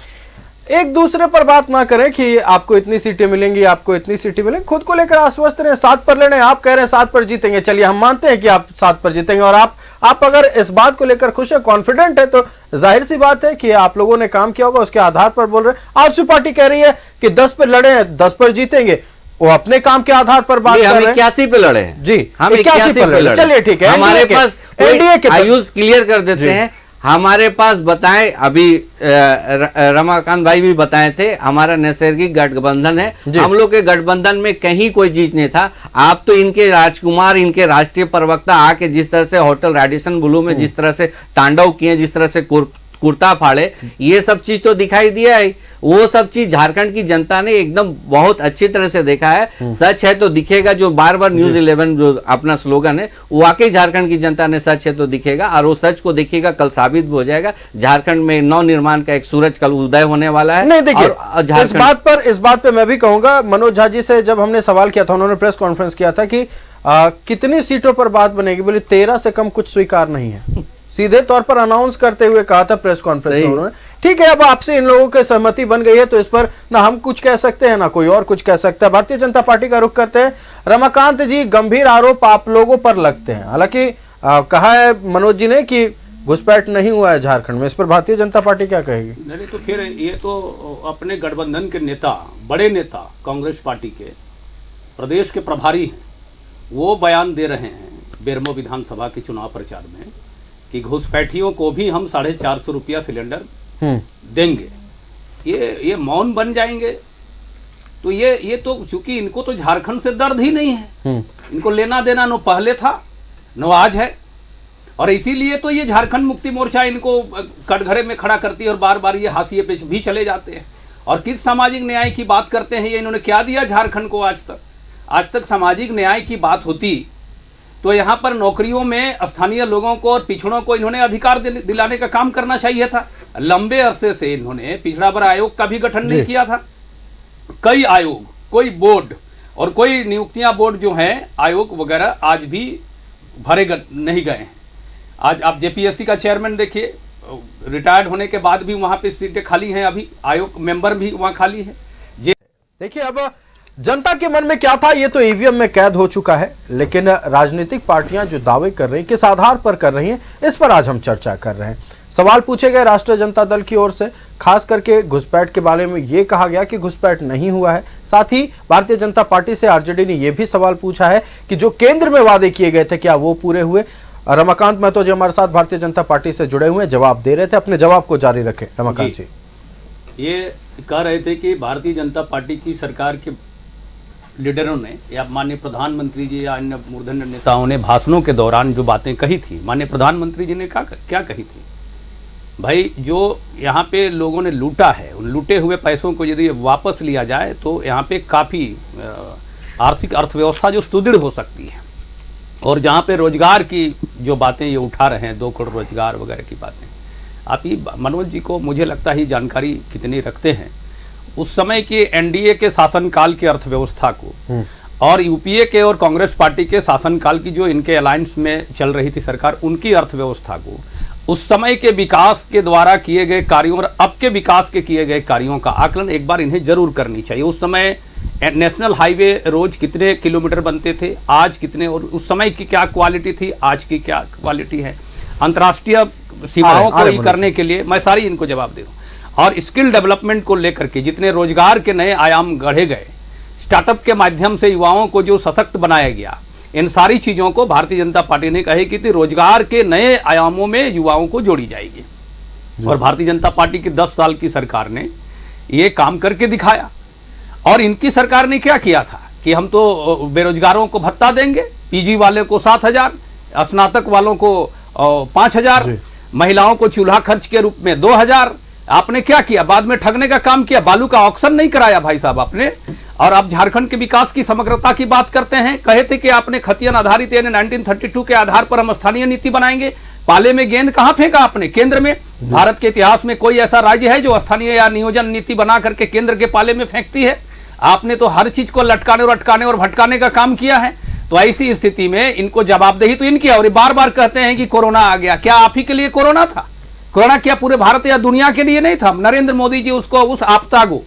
एक दूसरे पर बात ना करें कि आपको इतनी सीटें मिलेंगी, आपको इतनी सीटें मिलेंगी, खुद को लेकर आश्वस्त रहे। 7 पर लड़े, आप कह रहे हैं 7 पर जीतेंगे, चलिए हम मानते हैं कि आप 7 पर जीतेंगे और आप अगर इस बात को लेकर खुश है, कॉन्फिडेंट है, तो जाहिर सी बात है कि आप लोगों ने काम किया होगा, उसके आधार पर बोल रहे हैं। आपसी पार्टी कह रही है कि 10 पर लड़े हैं, 10 पर जीतेंगे, वो अपने काम के आधार पर बात कर रहे हैं। 81 पे लड़े हैं जी, हम 81 पे लड़े। चलिए ठीक है, हमारे पास एनडीए के आयुष क्लियर कर देते हैं। हमारे पास बताएं, अभी रमाकांत भाई भी बताए थे, हमारा नैसर्गिक गठबंधन है। हम लोग के गठबंधन में कहीं कोई चीज नहीं था। आप तो इनके राजकुमार, इनके राष्ट्रीय प्रवक्ता आके जिस तरह से होटल रेडिसन ब्लू में जिस तरह से तांडव किए, जिस तरह से कुर्ता फाड़े, ये सब चीज तो दिखाई दिया है। वो सब चीज झारखंड की जनता ने एकदम बहुत अच्छी तरह से देखा है। सच है तो दिखेगा, जो बार बार न्यूज़ 11 जो अपना स्लोगन है, वाकई झारखंड की जनता ने सच है तो दिखेगा, और वो सच को दिखेगा, कल साबित हो जाएगा। झारखंड में नव निर्माण का एक सूरज कल उदय होने वाला है। नहीं देखिए, इस बात पर मैं भी कहूंगा, मनोज झा जी से जब हमने सवाल किया था, उन्होंने प्रेस कॉन्फ्रेंस किया था कि कितनी सीटों पर बात बनेगी, बोले 13 से कम कुछ स्वीकार नहीं है। सीधे तौर पर अनाउंस करते हुए कहा था प्रेस कॉन्फ्रेंस में उन्होंने ठीक है, अब आपसे इन लोगों की सहमति बन गई है तो इस पर ना हम कुछ कह सकते हैं ना कोई और कुछ कह सकता है। भारतीय जनता पार्टी का रुख करते हैं। रमाकांत जी, गंभीर आरोप आप लोगों पर लगते हैं। हालांकि कहा है मनोज जी ने कि घुसपैठ नहीं हुआ है झारखंड में, इस पर भारतीय जनता पार्टी क्या कहेगी? नहीं तो फिर ये तो अपने गठबंधन के नेता, बड़े नेता कांग्रेस पार्टी के प्रदेश के प्रभारी हैं, वो बयान दे रहे हैं बेरमो विधानसभा के चुनाव प्रचार में कि घुसपैठियों को भी हम 450 रुपया सिलेंडर देंगे। ये मौन बन जाएंगे। तो ये तो चूंकि इनको तो झारखंड से दर्द ही नहीं है, इनको लेना देना न पहले था न आज है, और इसीलिए तो ये झारखंड मुक्ति मोर्चा इनको कटघरे में खड़ा करती है और बार बार ये हाशिए पे भी चले जाते हैं। और किस सामाजिक न्याय की बात करते हैं ये, इन्होंने क्या दिया झारखंड को आज तक सामाजिक न्याय की बात होती तो यहाँ पर नौकरियों में स्थानीय लोगों को और पिछड़ों को इन्होंने अधिकार दिलाने का काम करना चाहिए था। लंबे अरसे से इन्होंने पिछड़ा वर्ग आयोग का भी गठन नहीं किया था। कई आयोग, कोई बोर्ड और कोई नियुक्तियां बोर्ड जो हैं आयोग वगैरह आज भी भरे नहीं गए हैं। आज आप जेपीएससी का चेयरमैन देखिए, रिटायर्ड होने के बाद भी वहां पे सीटें खाली हैं, अभी आयोग मेंबर भी वहां खाली है। देखिए, अब जनता के मन में क्या था ये तो ईवीएम में कैद हो चुका है, लेकिन राजनीतिक पार्टियां जो दावे कर रही हैं, किस आधार पर कर रही हैं, इस पर आज हम चर्चा कर रहे हैं। सवाल पूछे गए राष्ट्रीय जनता दल की ओर से, खास करके घुसपैठ के बारे में ये कहा गया कि घुसपैठ नहीं हुआ है। साथ ही भारतीय जनता पार्टी से आरजेडी ने यह भी सवाल पूछा है कि जो केंद्र में वादे किए गए थे क्या वो पूरे हुए। रमाकांत महतो जी हमारे साथ भारतीय जनता पार्टी से जुड़े हुए, जवाब दे रहे थे, अपने जवाब को जारी रखें। रमाकांत जी, ये कह रहे थे कि भारतीय जनता पार्टी की सरकार के लीडरों ने या माननीय प्रधानमंत्री जी या अन्य मूर्धन्य नेताओं ने भाषणों के दौरान जो बातें कही थी, माननीय प्रधानमंत्री जी ने क्या कही थी, भाई जो यहाँ पे लोगों ने लूटा है, उन लूटे हुए पैसों को यदि वापस लिया जाए तो यहाँ पे काफ़ी आर्थिक अर्थव्यवस्था जो सुदृढ़ हो सकती है। और जहाँ पे रोजगार की जो बातें ये उठा रहे हैं, 2 करोड़ रोजगार वगैरह की बातें, आप ही मनोज जी को मुझे लगता है जानकारी कितनी रखते हैं। उस समय के एनडीए के शासनकाल की अर्थव्यवस्था को और यूपीए के और कांग्रेस पार्टी के शासनकाल की जो इनके अलायंस में चल रही थी सरकार, उनकी अर्थव्यवस्था को उस समय के विकास के द्वारा किए गए कार्यों और अब के विकास के किए गए कार्यों का आकलन एक बार इन्हें जरूर करनी चाहिए। उस समय नेशनल हाईवे रोज कितने किलोमीटर बनते थे, आज कितने, और उस समय की क्या क्वालिटी थी, आज की क्या क्वालिटी है। अंतर्राष्ट्रीय सीमाओं को करने के लिए मैं सारी इनको जवाब दे दूँ। और स्किल डेवलपमेंट को लेकर के जितने रोजगार के नए आयाम गढ़े गए, स्टार्टअप के माध्यम से युवाओं को जो सशक्त बनाया गया, इन सारी चीज़ों को भारतीय जनता पार्टी ने कहे कि रोजगार के नए आयामों में युवाओं को जोड़ी जाएगी। और भारतीय जनता पार्टी की 10 साल की सरकार ने ये काम करके दिखाया। और इनकी सरकार ने क्या किया था कि हम तो बेरोजगारों को भत्ता देंगे, पीजी वाले को 7,000, स्नातक वालों को 5,000, महिलाओं को चूल्हा खर्च के रूप में 2,000। आपने क्या किया, बाद में ठगने का काम किया, बालू का ऑक्शन नहीं कराया भाई साहब आपने। और आप झारखंड के विकास की समग्रता की बात करते हैं, कहे थे कि आपने खतियन आधारित यानी 1932 के आधार पर हम स्थानीय नीति बनाएंगे। पाले में गेंद कहां फेंका आपने, केंद्र में। भारत के इतिहास में कोई ऐसा राज्य है जो स्थानीय या नियोजन नीति बना करके केंद्र के पाले में फेंकती है? आपने तो हर चीज को लटकाने और अटकाने और भटकाने का काम किया है। तो ऐसी स्थिति में इनको जवाबदेही तो इनकी। और बार बार कहते हैं कि कोरोना आ गया, क्या आप ही के लिए कोरोना था? कोरोना क्या पूरे भारत या दुनिया के लिए नहीं था? नरेंद्र मोदी जी उसको उस आपदा को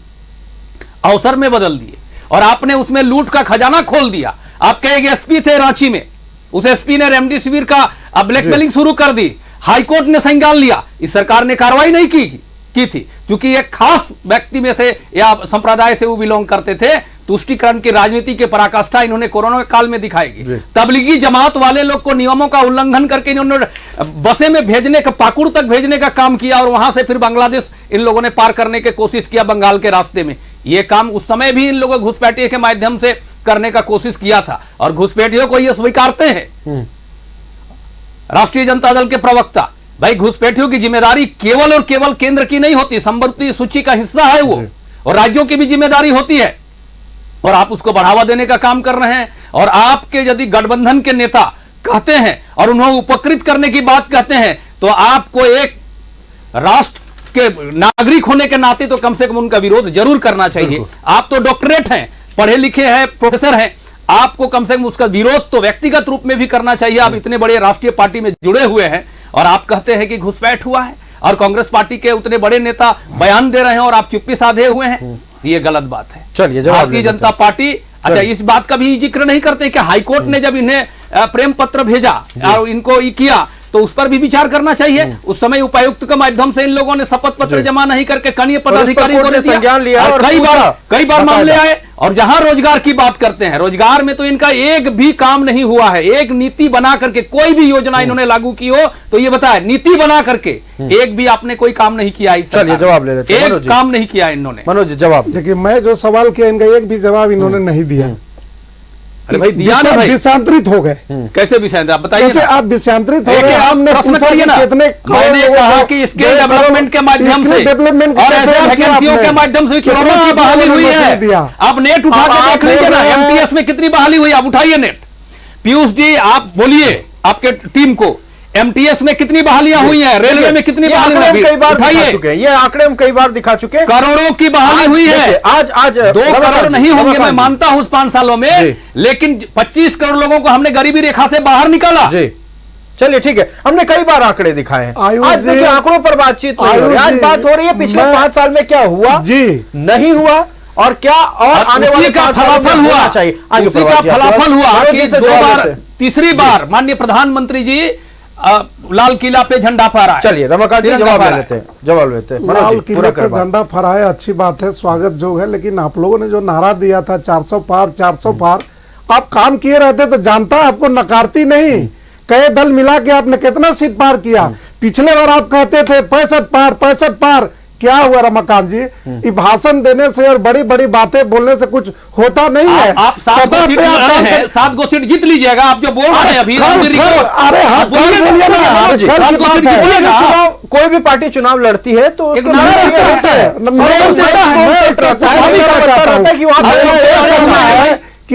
अवसर में बदल दिए और आपने उसमें लूट का खजाना खोल दिया। आपके एक एसपी थे रांची में, उस एसपी ने रेमडेसिविर का ब्लैकमेलिंग शुरू कर दी, हाईकोर्ट ने संज्ञान लिया, इस सरकार ने कार्रवाई नहीं की थी, क्योंकि एक खास व्यक्ति में से या संप्रदाय से वो बिलोंग करते थे। तुष्टिकरण की राजनीति के पराकाष्ठा इन्होंने कोरोना काल में दिखाएगी। तबलीगी जमात वाले लोग को नियमों का उल्लंघन करके इन्होंने बसे में भेजने का, पाकुड़ तक भेजने का काम किया और वहां से फिर बांग्लादेश इन लोगों ने पार करने की कोशिश किया बंगाल के रास्ते में। ये काम उस समय भी इन लोगों घुसपैठियों के माध्यम से करने का कोशिश किया था और घुसपैठियों को ये स्वीकारते हैं। राष्ट्रीय जनता दल के प्रवक्ता, भाई घुसपैठियों की जिम्मेदारी केवल और केवल केंद्र की नहीं होती, संबंधित सूची का हिस्सा है वो, और राज्यों की भी जिम्मेदारी होती है। और आप उसको बढ़ावा देने का काम कर रहे हैं। और आपके यदि गठबंधन के नेता कहते हैं और उन्हें उपकृत करने की बात कहते हैं, तो आपको एक राष्ट्र के नागरिक होने के नाते तो कम से कम उनका विरोध जरूर करना चाहिए। आप तो डॉक्टरेट हैं, पढ़े लिखे हैं, प्रोफेसर हैं, आपको कम से कम उसका विरोध तो व्यक्तिगत रूप में भी करना चाहिए। आप इतने बड़े राष्ट्रीय पार्टी में जुड़े हुए हैं और आप कहते हैं कि घुसपैठ हुआ है। और कांग्रेस पार्टी के उतने बड़े नेता बयान दे रहे हैं और आप चुप्पी साधे हुए हैं, ये गलत बात है। चलिए, भारतीय जनता पार्टी, अच्छा इस बात का भी जिक्र नहीं करते कि हाईकोर्ट ने जब इन्हें प्रेम पत्र भेजा और इनको ये किया तो उस पर भी विचार करना चाहिए। उस समय उपायुक्त के माध्यम से इन लोगों ने शपथ पत्र जमा नहीं करके कनीय पदाधिकारी को संज्ञान लिया और कई बार मामले आए। और जहां रोजगार की बात करते हैं, रोजगार में तो इनका एक भी काम नहीं हुआ है। एक नीति बना करके कोई भी योजना इन्होंने लागू की हो तो ये बताए, नीति बना करके एक भी आपने कोई काम नहीं किया। चलिए जवाब ले लेते हैं, एक काम नहीं किया इन्होंने। मनोज जवाब देखिए, मैं जो सवाल किया इनका एक भी जवाब इन्होंने नहीं दिया। अरे भाई दिया ना भाई, विषांतरित हो गए। कैसे विषांतरित, आप बताइए ना। आप विषांतरित हो एक गए। आपने प्रश्न करिए ना, मैंने कहा कि स्किल डेवलपमेंट के माध्यम से और ऐसे वैकेंसियों के माध्यम से करोड़ों की बहाली हुई है। आप नेट उठा के देख लीजिए ना, एमटीएस में कितनी बहाली हुई, आप उठाइए नेट। पीयूष जी आप बोलिए आपके टीम को, एमटीएस में कितनी बहालियां हुई हैं, रेलवे में कितनी बहालियां हुई, कई बार उठाइए। दिखा चुके हैं, ये आंकड़े हम कई बार दिखा चुके हैं। करोड़ों की बहाली हुई है। आज 2 करोड़ नहीं होंगे, मैं मानता हूं उस 5 सालों में, लेकिन 25 करोड़ लोगों को हमने गरीबी रेखा से बाहर निकाला। जी चलिए ठीक है, हमने कई बार आंकड़े दिखाए हैं। आयुष आज देखिए आंकड़ों पर बातचीत नहीं हो रही, आज बात हो रही है पिछले 5 साल में क्या हुआ, जी नहीं हुआ और क्या और आने वाले का फलाफल हुआ चाहिए, उसी का फलाफल हुआ कि 2 बार, तीसरी बार माननीय प्रधानमंत्री जी लाल किला पे झंडा फहराया। चलिए रमाकांत जी जवाब लेते हैं, जवाब लेते हैं। लाल किले पे झंडा फहराया, अच्छी बात है, स्वागत जो है। लेकिन आप लोगों ने जो नारा दिया था 400 पार 400 पार, आप काम किए रहते तो जनता आपको नकारती नहीं। कई दल मिला के आपने कितना सीट पार किया। पिछले बार आप कहते थे 65 पार, क्या हुआ रमाकांत जी? ये भाषण देने से और बड़ी बड़ी बातें बोलने से कुछ होता नहीं है। आप 7 गो सीट लड़े हैं, 7 गो सीट जीत लीजिएगा। आप जो बोल रहे हैं अभी, अरे हाँ कोई भी पार्टी चुनाव लड़ती है तो कि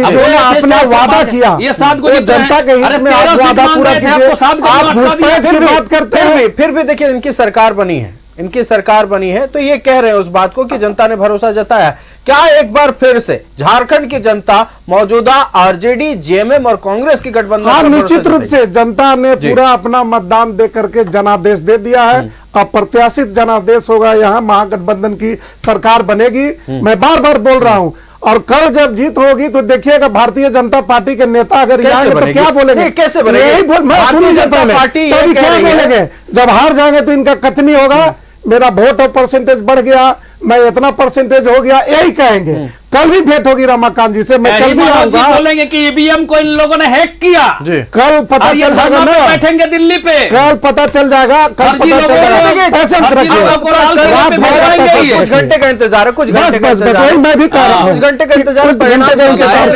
जो आपने वादा किया ये 7 गो जनता के हित में आप वादा पूरा कीजिए। आप घुसपैठ की बात करते हैं। फिर भी देखिए इनकी सरकार बनी है, इनकी सरकार बनी है तो ये कह रहे हैं उस बात को कि जनता ने भरोसा जताया। क्या एक बार फिर से झारखंड की जनता मौजूदा आरजेडी, जेएमएम और कांग्रेस की गठबंधन? हाँ, निश्चित रूप से जनता ने पूरा अपना मतदान दे करके जनादेश दे दिया है। अप्रत्याशित जनादेश होगा, यहाँ महागठबंधन की सरकार बनेगी। मैं बार बार बोल रहा हूँ। और कल जब जीत होगी तो देखिएगा भारतीय जनता पार्टी के नेता अगर जाएंगे तो क्या बोलेंगे, कैसे बनेगी? यही बोल, मैं सुनिए पार्टी क्या बोलेंगे। जब हार जाएंगे तो इनका कथनी होगा मेरा वोट और परसेंटेज बढ़ गया, मैं इतना परसेंटेज हो गया, यही कहेंगे। कल भी भेंट होगी रमाकांत जी से, मैं कल भी आऊंगा। बोलेंगे कि ईवीएम को इन लोगों ने हैक किया। कल पता चल जाएगा, बैठेंगे दिल्ली पे, कल पता चल जाएगा, कल पता चल जाएगा। कुछ घंटे का इंतजार है, कुछ घंटे का इंतजार, मैं भी कह रहा हूँ, कुछ घंटे का इंतजार, परिणाम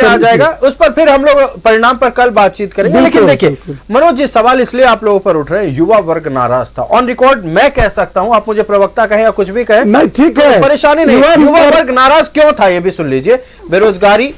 आ जाएगा। उस पर फिर हम लोग परिणाम पर कल बातचीत करेंगे। लेकिन देखिए मनोज जी, सवाल इसलिए आप लोगों पर उठ रहे हैं, युवा वर्ग नाराज था। ऑन रिकॉर्ड मैं कह सकता हूं, आप मुझे प्रवक्ता कहें या कुछ भी कहें, नहीं ठीक है, परेशानी नहीं। युवा वर्ग नाराज क्यों था ये भी सुन लीजिए। बेरोजगारी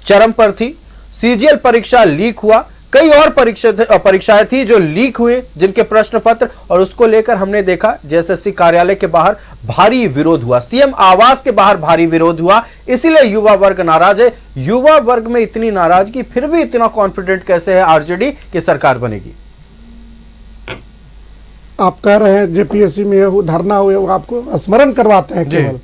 चरम पर थी, सीजीएल परीक्षा लीक हुआ, कई और परीक्षाएं थी जो लीक हुए, जिनके प्रश्न पत्र, और उसको लेकर हमने देखा जेएसएससी कार्यालय के बाहर भारी विरोध हुआ, सीएम आवास के बाहर भारी विरोध हुआ। इसीलिए युवा वर्ग नाराज है। युवा वर्ग में इतनी नाराजगी, फिर भी इतना कॉन्फिडेंट कैसे है आरजेडी की सरकार बनेगी? आप कह रहे हैं जेपीएससी में वो धरना हुए, वो आपको स्मरण करवाते हैं केवल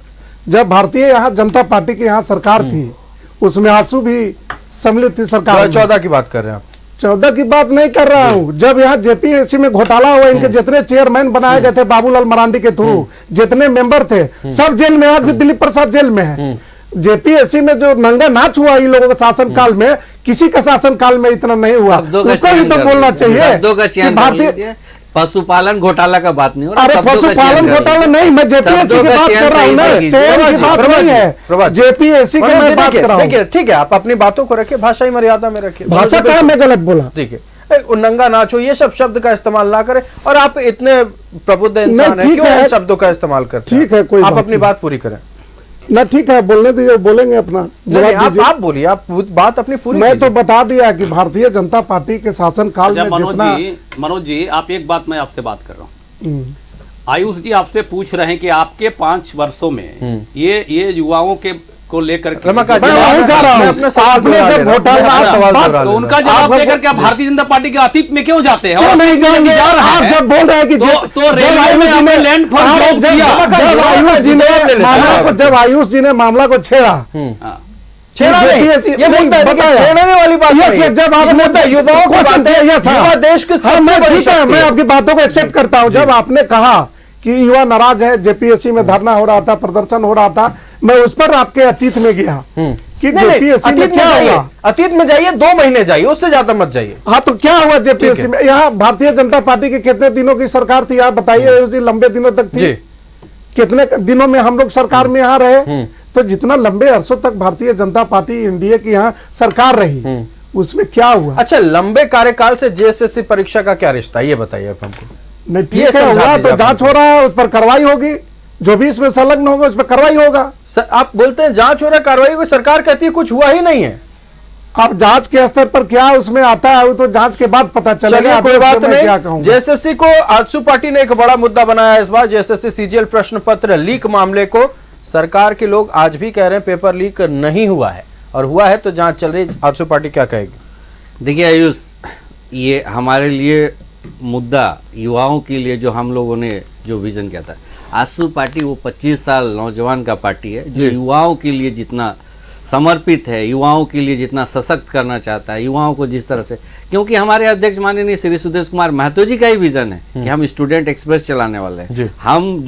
जब भारतीय यहाँ जनता पार्टी की यहाँ सरकार थी, उसमें आंसू भी सम्मिलित थी सरकार। 2014 की बात कर रहे हैं आप? 14 की बात नहीं कर रहा हूँ। जब यहाँ जेपीएससी में घोटाला हुआ, इनके जितने चेयरमैन बनाए गए थे बाबूलाल मरांडी के थ्रू, जितने मेंबर थे सब जेल में। आज भी दिलीप प्रसाद जेल में है। जेपीएससी में जो नंगा नाच हुआ इन लोगों के शासन काल में, किसी का शासन काल में इतना नहीं हुआ। उसको भी तो बोलना चाहिए। भारतीय पशुपालन घोटाला का बात नहीं हो रहा। अरे पशुपालन घोटाला नहीं, मैं जेपीएससी की बात कर रहा हूँ ना, चयन की बात नहीं है, जेपीएससी की मैं बात कर रहा हूँ। देखिए ठीक है, आप अपनी बातों को रखिए, भाषाई मर्यादा में रखिए। भाषा क्या मैं गलत बोला? ठीक है, नंगा नाचो ये सब शब्द का इस्तेमाल ना करें। और आप इतने प्रबुद्ध इंसान हैं, क्यों इन शब्दों का इस्तेमाल करते हैं? ठीक है, कोई आप अपनी बात पूरी करें ना। ठीक है, बोलने दीजिए, बोलेंगे अपना जवाब। आप बोलिए, आप बात अपनी पूरी। मैं तो बता दिया कि भारतीय जनता पार्टी के शासन काल में जितना। मनोज जी आप एक बात, मैं आपसे बात कर रहा हूँ। आयुष जी आपसे पूछ रहे हैं कि आपके 5 वर्षों में ये युवाओं के को लेकर के रमाकांत मैं वहीं जा रहा हूं। मैं अपना सवाल आपने दोहरा जब ले रहा हूं। घोटाला- मैं अपना सवाल दोहरा तो ले उनका रहा हूं। जवाब देकर के आप भारतीय जनता पार्टी के अतीत में क्यों जाते हैं? क्यों और नहीं जाएंगे? जा रहे आप हैं। जब बोल रहे हैं कि तो रेलवे में आपने लैंड फॉर जॉब किया। जब आयुष जी ने मामला को जब आयुष जी ने मामला को छेड़ा, हाँ। छेड़ा नहीं, ये मुद्दा है, देखिए, छेड़ने वाली बात नहीं है। जब आप ये मुद्दा युवाओं को क्वेश्चन बात है, युवा देश की सबसे मैं बड़ी ठीक है, शक्ति मैं है। आपकी बातों को एक्सेप्ट करता हूं। जब आपने कहा कि युवा नाराज है, जेपीएससी में धरना हो रहा था, प्रदर्शन हो रहा था, मैं उस पर आपके अतीत में गया कि नहीं, नहीं, जेपीएससी में अतीत में क्या जाइए, हुआ। अतीत में जाइए, 2 महीने जाइए, उससे ज्यादा मत जाइए। हाँ, तो क्या हुआ जेपीएससी में? यहाँ भारतीय जनता पार्टी की कितने दिनों की सरकार थी, आप बताइए। उस दिन लंबे दिनों तक थी। जी। कितने दिनों में हम लोग सरकार में यहाँ रहे? तो जितना लंबे अरसों तक भारतीय जनता पार्टी एनडीए की यहाँ सरकार रही, उसमें क्या हुआ? अच्छा, लंबे कार्यकाल से जेएसएससी परीक्षा का क्या रिश्ता है, ये बताइए आप हमको। नहीं, ये ठीक है, समझा हुआ दीजिए तो आप जांच हमको। हो रहा है, उस पर कार्रवाई होगी। जो भी इसमें संलग्न होगा उस पर कार्रवाई होगा। सर, आप बोलते हैं जांच हो रहा है, कार्रवाई को, सरकार कहती है कुछ हुआ ही नहीं है। अब जांच के स्तर पर क्या उसमें आता है, वो तो जांच के बाद पता चलेगा। चलिए, अभी कोई बात उसमें मैं क्या नहीं। कहूंगा। जेएसएससी को आजसू पार्टी ने एक बड़ा मुद्दा बनाया इस बार। जेएसएससी सीजीएल प्रश्न पत्र लीक मामले को सरकार के लोग आज भी कह रहे हैं पेपर लीक नहीं हुआ है, और हुआ है तो जांच चल रही है। आजसू पार्टी क्या कहेगी? देखिए आयुष, ये हमारे लिए मुद्दा, युवाओं के लिए जो हम लोगों ने जो विजन किया था, आजसू पार्टी वो 25 साल नौजवान का पार्टी है जो युवाओं के लिए जितना समर्पित है, युवाओं के लिए जितना सशक्त करना चाहता है, युवाओं को जिस तरह से, क्योंकि हमारे अध्यक्ष माननीय श्री सुदेश कुमार महतो जी का ही विजन है कि हम स्टूडेंट एक्सप्रेस चलाने वाले हैं। हम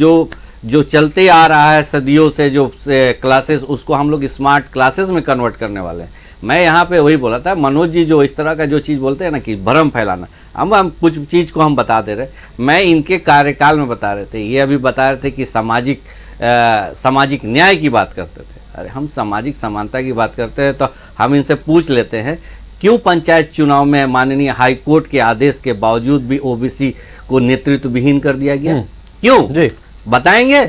जो चलते आ रहा है सदियों से जो क्लासेस, उसको हम लोग स्मार्ट क्लासेस में कन्वर्ट करने वाले हैं। मैं यहाँ पे वही बोला था, मनोज जी जो इस तरह का जो चीज़ बोलते हैं ना कि भ्रम फैलाना, हम कुछ चीज़ को हम बता दे रहे, मैं इनके कार्यकाल में बता रहे थे, ये अभी बता रहे थे कि सामाजिक न्याय की बात करते थे। अरे हम सामाजिक समानता की बात करते हैं तो हम इनसे पूछ लेते हैं क्यों पंचायत चुनाव में माननीय हाई कोर्ट के आदेश के बावजूद भी ओबीसी को नेतृत्व विहीन कर दिया गया? क्यों जी बताएंगे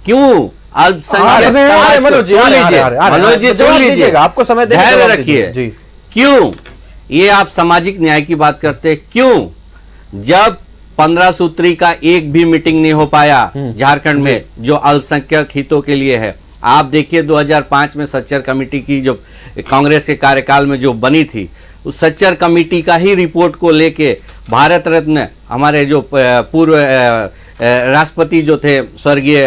क्यों? मनोज जी, मनोज जी सुन लीजिए, आपको समय देने धैर्य जवाब रखिए। दीजिए। जी। क्यों ये आप सामाजिक न्याय की बात करते हैं? क्यों जब 15 सूत्री का एक भी मीटिंग नहीं हो पाया झारखंड में जो अल्पसंख्यक हितों के लिए है? आप देखिए 2005 में सच्चर कमेटी की जो कांग्रेस के कार्यकाल में जो बनी थी, उस सच्चर कमेटी का ही रिपोर्ट को लेके भारत रत्न हमारे जो पूर्व राष्ट्रपति जो थे स्वर्गीय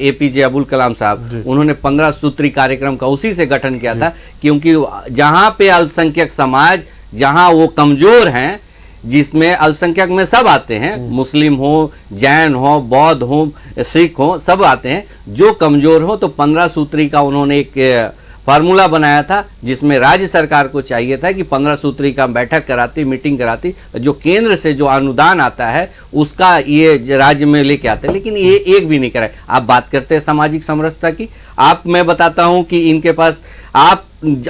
एपीजे अब्दुल कलाम साहब, उन्होंने 15 सूत्री कार्यक्रम का उसी से गठन किया था, क्योंकि जहां पे अल्पसंख्यक समाज, जहां वो कमजोर हैं, जिसमें अल्पसंख्यक में सब आते हैं, मुस्लिम हो, जैन हो, बौद्ध हो, सिख हो, सब आते हैं, जो कमजोर हो, तो 15 सूत्री का उन्होंने एक फार्मूला बनाया था जिसमें राज्य सरकार को चाहिए था कि 15 सूत्री का बैठक कराती, मीटिंग कराती, जो केंद्र से जो अनुदान आता है उसका ये राज्य में लेके आते हैं, लेकिन ये एक भी नहीं कराए। आप बात करते हैं सामाजिक समरसता की, मैं बताता हूं कि इनके पास आप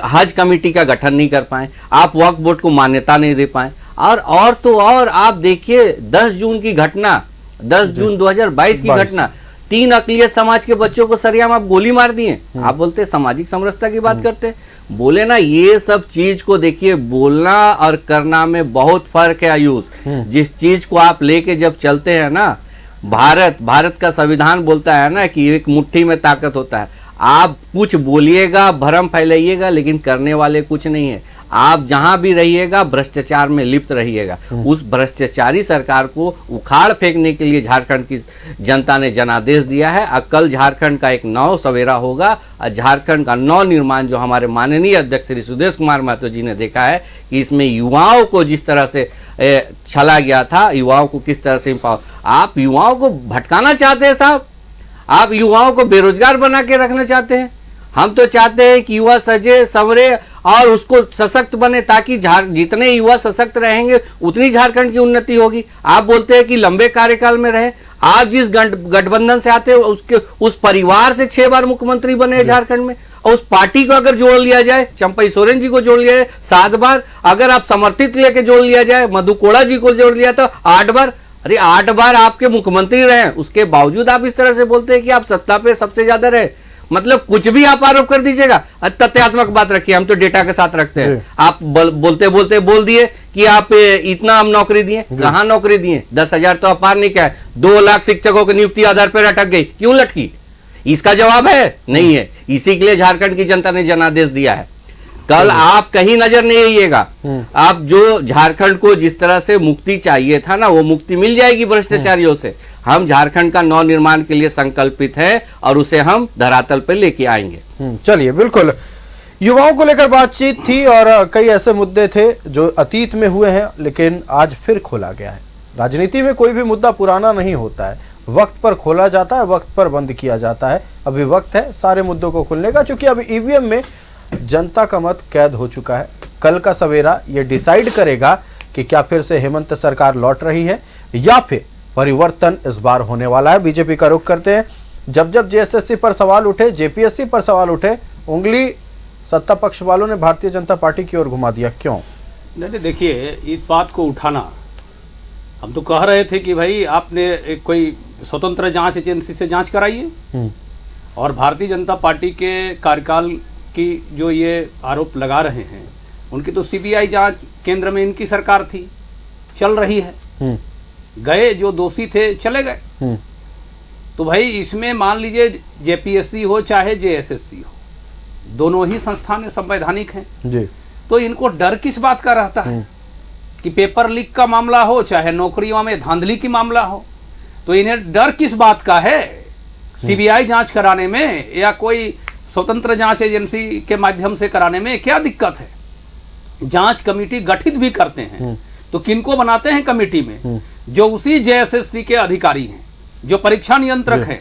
हज कमेटी का गठन नहीं कर पाए, आप वक्फ बोर्ड को मान्यता नहीं दे पाए, और आप देखिए 10 जून की घटना, 10 जून 2022 की घटना, 3 अकलियत समाज के बच्चों को सरियाम आप गोली मार दिए। आप बोलते सामाजिक समरसता की बात करते, बोले ना, ये सब चीज को देखिए, बोलना और करना में बहुत फर्क है आयुष। जिस चीज को आप लेके जब चलते हैं ना, भारत का संविधान बोलता है ना कि एक मुट्ठी में ताकत होता है। आप कुछ बोलिएगा, भ्रम फैलाइएगा, लेकिन करने वाले कुछ नहीं है। आप जहां भी रहिएगा भ्रष्टाचार में लिप्त रहिएगा। उस भ्रष्टाचारी सरकार को उखाड़ फेंकने के लिए झारखंड की जनता ने जनादेश दिया है। और कल झारखंड का एक नव सवेरा होगा और झारखंड का नव निर्माण जो हमारे माननीय अध्यक्ष श्री सुदेश कुमार महतो जी ने देखा है कि इसमें युवाओं को जिस तरह से छला गया था, युवाओं को किस तरह से आप युवाओं को भटकाना चाहते हैं साहब, आप युवाओं को बेरोजगार बना के रखना चाहते हैं। हम तो चाहते हैं कि युवा सजे संवरे और उसको सशक्त बने, ताकि जितने युवा सशक्त रहेंगे उतनी झारखंड की उन्नति होगी। आप बोलते हैं कि लंबे कार्यकाल में रहे, आप जिस गठबंधन से आते हैं उस परिवार से 6 बार मुख्यमंत्री बने झारखंड में, और उस पार्टी को अगर जोड़ लिया जाए, चंपई सोरेन जी को जोड़ लिया जाए 7 बार, अगर आप समर्थित लेके जोड़ लिया जाए, मधु कोड़ा जी को जोड़ लिया तो 8 बार। अरे 8 बार आपके मुख्यमंत्री रहे, उसके बावजूद आप इस तरह से बोलते हैं कि आप सत्ता पे सबसे ज्यादा रहे। मतलब कुछ भी आप आरोप कर दीजिएगा। तथ्यात्मक बात रखिए, हम तो डेटा के साथ रखते हैं। आप बोलते बोल दिए कि आप इतना हम नौकरी दिए, कहां नौकरी दिए? 10,000 तो अपार नहीं क्या है, 2 लाख शिक्षकों की नियुक्ति आधार पर अटक गई, क्यों लटकी? इसका जवाब है नहीं है। इसी के लिए झारखंड की जनता ने जनादेश दिया है। कल आप कहीं नजर नहीं आइएगा, आप जो झारखंड को जिस तरह से मुक्ति चाहिए था ना, वो मुक्ति मिल जाएगी भ्रष्टाचारियों से। हम झारखंड का नव निर्माण के लिए संकल्पित है और उसे हम धरातल पर लेके आएंगे। चलिए, बिल्कुल युवाओं को लेकर बातचीत थी और कई ऐसे मुद्दे थे जो अतीत में हुए हैं लेकिन आज फिर खोला गया है। राजनीति में कोई भी मुद्दा पुराना नहीं होता है, वक्त पर खोला जाता है, वक्त पर बंद किया जाता है। अभी वक्त है सारे मुद्दों को खोलने का, क्योंकि अब ईवीएम में जनता का मत कैद हो चुका है। कल का सवेरा ये डिसाइड करेगा कि क्या फिर से हेमंत सरकार लौट रही है या फिर परिवर्तन इस बार होने वाला है। बीजेपी का रुख करते हैं। जब जब जेएसएससी पर सवाल उठे, जेपीएससी पर सवाल उठे, उंगली सत्ता पक्ष वालों ने भारतीय जनता पार्टी की ओर घुमा दिया। क्यों? नहीं, देखिए, इस बात को उठाना, हम तो कह रहे थे कि भाई आपने कोई स्वतंत्र जांच एजेंसी से जांच कराइए, और भारतीय जनता पार्टी के कार्यकाल की जो ये आरोप लगा रहे हैं उनकी तो सीबीआई जांच केंद्र में इनकी सरकार थी, चल रही है। गए जो दोषी थे चले गए। तो भाई इसमें मान लीजिए जेपीएससी हो चाहे जेएसएससी हो, दोनों ही संस्थान संवैधानिक हैं जी। तो इनको डर किस बात का रहता है कि पेपर लीक का मामला हो चाहे नौकरियों में धांधली की मामला हो, तो इन्हें डर किस बात का है सीबीआई जांच कराने में या कोई स्वतंत्र जांच एजेंसी के माध्यम से कराने में क्या दिक्कत है? जांच कमेटी गठित भी करते हैं तो किनको बनाते हैं कमेटी में? जो उसी जेएसएससी के अधिकारी हैं, जो परीक्षा नियंत्रक हैं,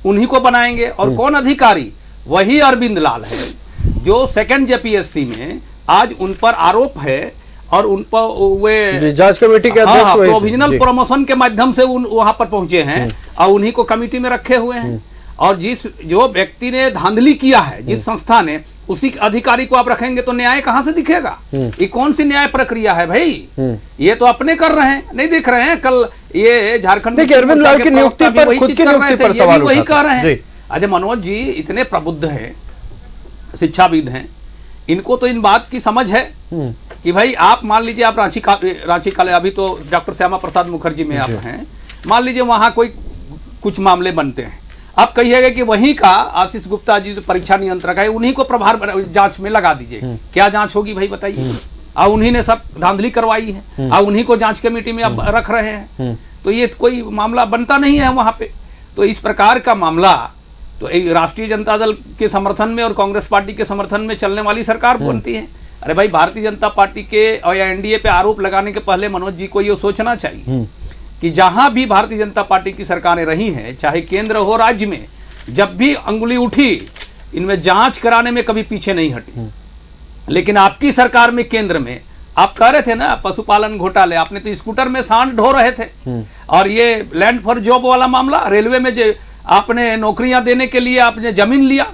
उन्हीं को बनाएंगे। और कौन अधिकारी? वही अरविंद लाल है जो सेकंड जेपीएससी में आज उन पर आरोप है और उन पर वे जांच कमेटी के अध्यक्ष प्रोविजनल प्रमोशन के माध्यम से वहां पर पहुंचे हैं और उन्हीं को कमेटी में रखे हुए हैं। और जो व्यक्ति ने धांधली किया है, जिस संस्था ने, उसी अधिकारी को आप रखेंगे तो न्याय कहां से दिखेगा? ये कौन सी न्याय प्रक्रिया है भाई? ये तो अपने कर रहे हैं, नहीं दिख रहे हैं। कल ये झारखंड अरविंद लाल की नियुक्ति पर, खुद की नियुक्ति पर सवाल वही कह रहे हैं। अजय मनोज जी इतने प्रबुद्ध हैं, शिक्षाविद हैं, इनको तो इन बात की समझ है कि भाई आप मान लीजिए आप रांची कॉलेज, अभी तो डॉक्टर श्यामा प्रसाद मुखर्जी में आप हैं, मान लीजिए वहां कोई कुछ मामले बनते हैं, आप कहिएगा कि वहीं का आशीष गुप्ता जी जो परीक्षा नियंत्रक है उन्हीं को प्रभार जांच में लगा दीजिए। क्या जांच होगी भाई बताइए? और उन्हीं ने सब धांधली करवाई है और उन्हीं को जांच कमेटी में अब रख रहे हैं, तो ये कोई मामला बनता नहीं है वहां पे। तो इस प्रकार का मामला तो एक राष्ट्रीय जनता दल के समर्थन में और कांग्रेस पार्टी के समर्थन में चलने वाली सरकार बनती है। अरे भाई, भारतीय जनता पार्टी के और या एनडीए पे आरोप लगाने के पहले मनोज जी को ये सोचना चाहिए कि जहां भी भारतीय जनता पार्टी की सरकारें रही हैं, चाहे केंद्र हो राज्य में, जब भी अंगुली उठी इनमें जांच कराने में कभी पीछे नहीं हटी। लेकिन आपकी सरकार में, केंद्र में, आप कह रहे थे ना पशुपालन घोटाले, आपने तो स्कूटर में सांड ढो रहे थे। और ये लैंड फॉर जॉब वाला मामला, रेलवे में जो आपने नौकरियां देने के लिए आपने जमीन लिया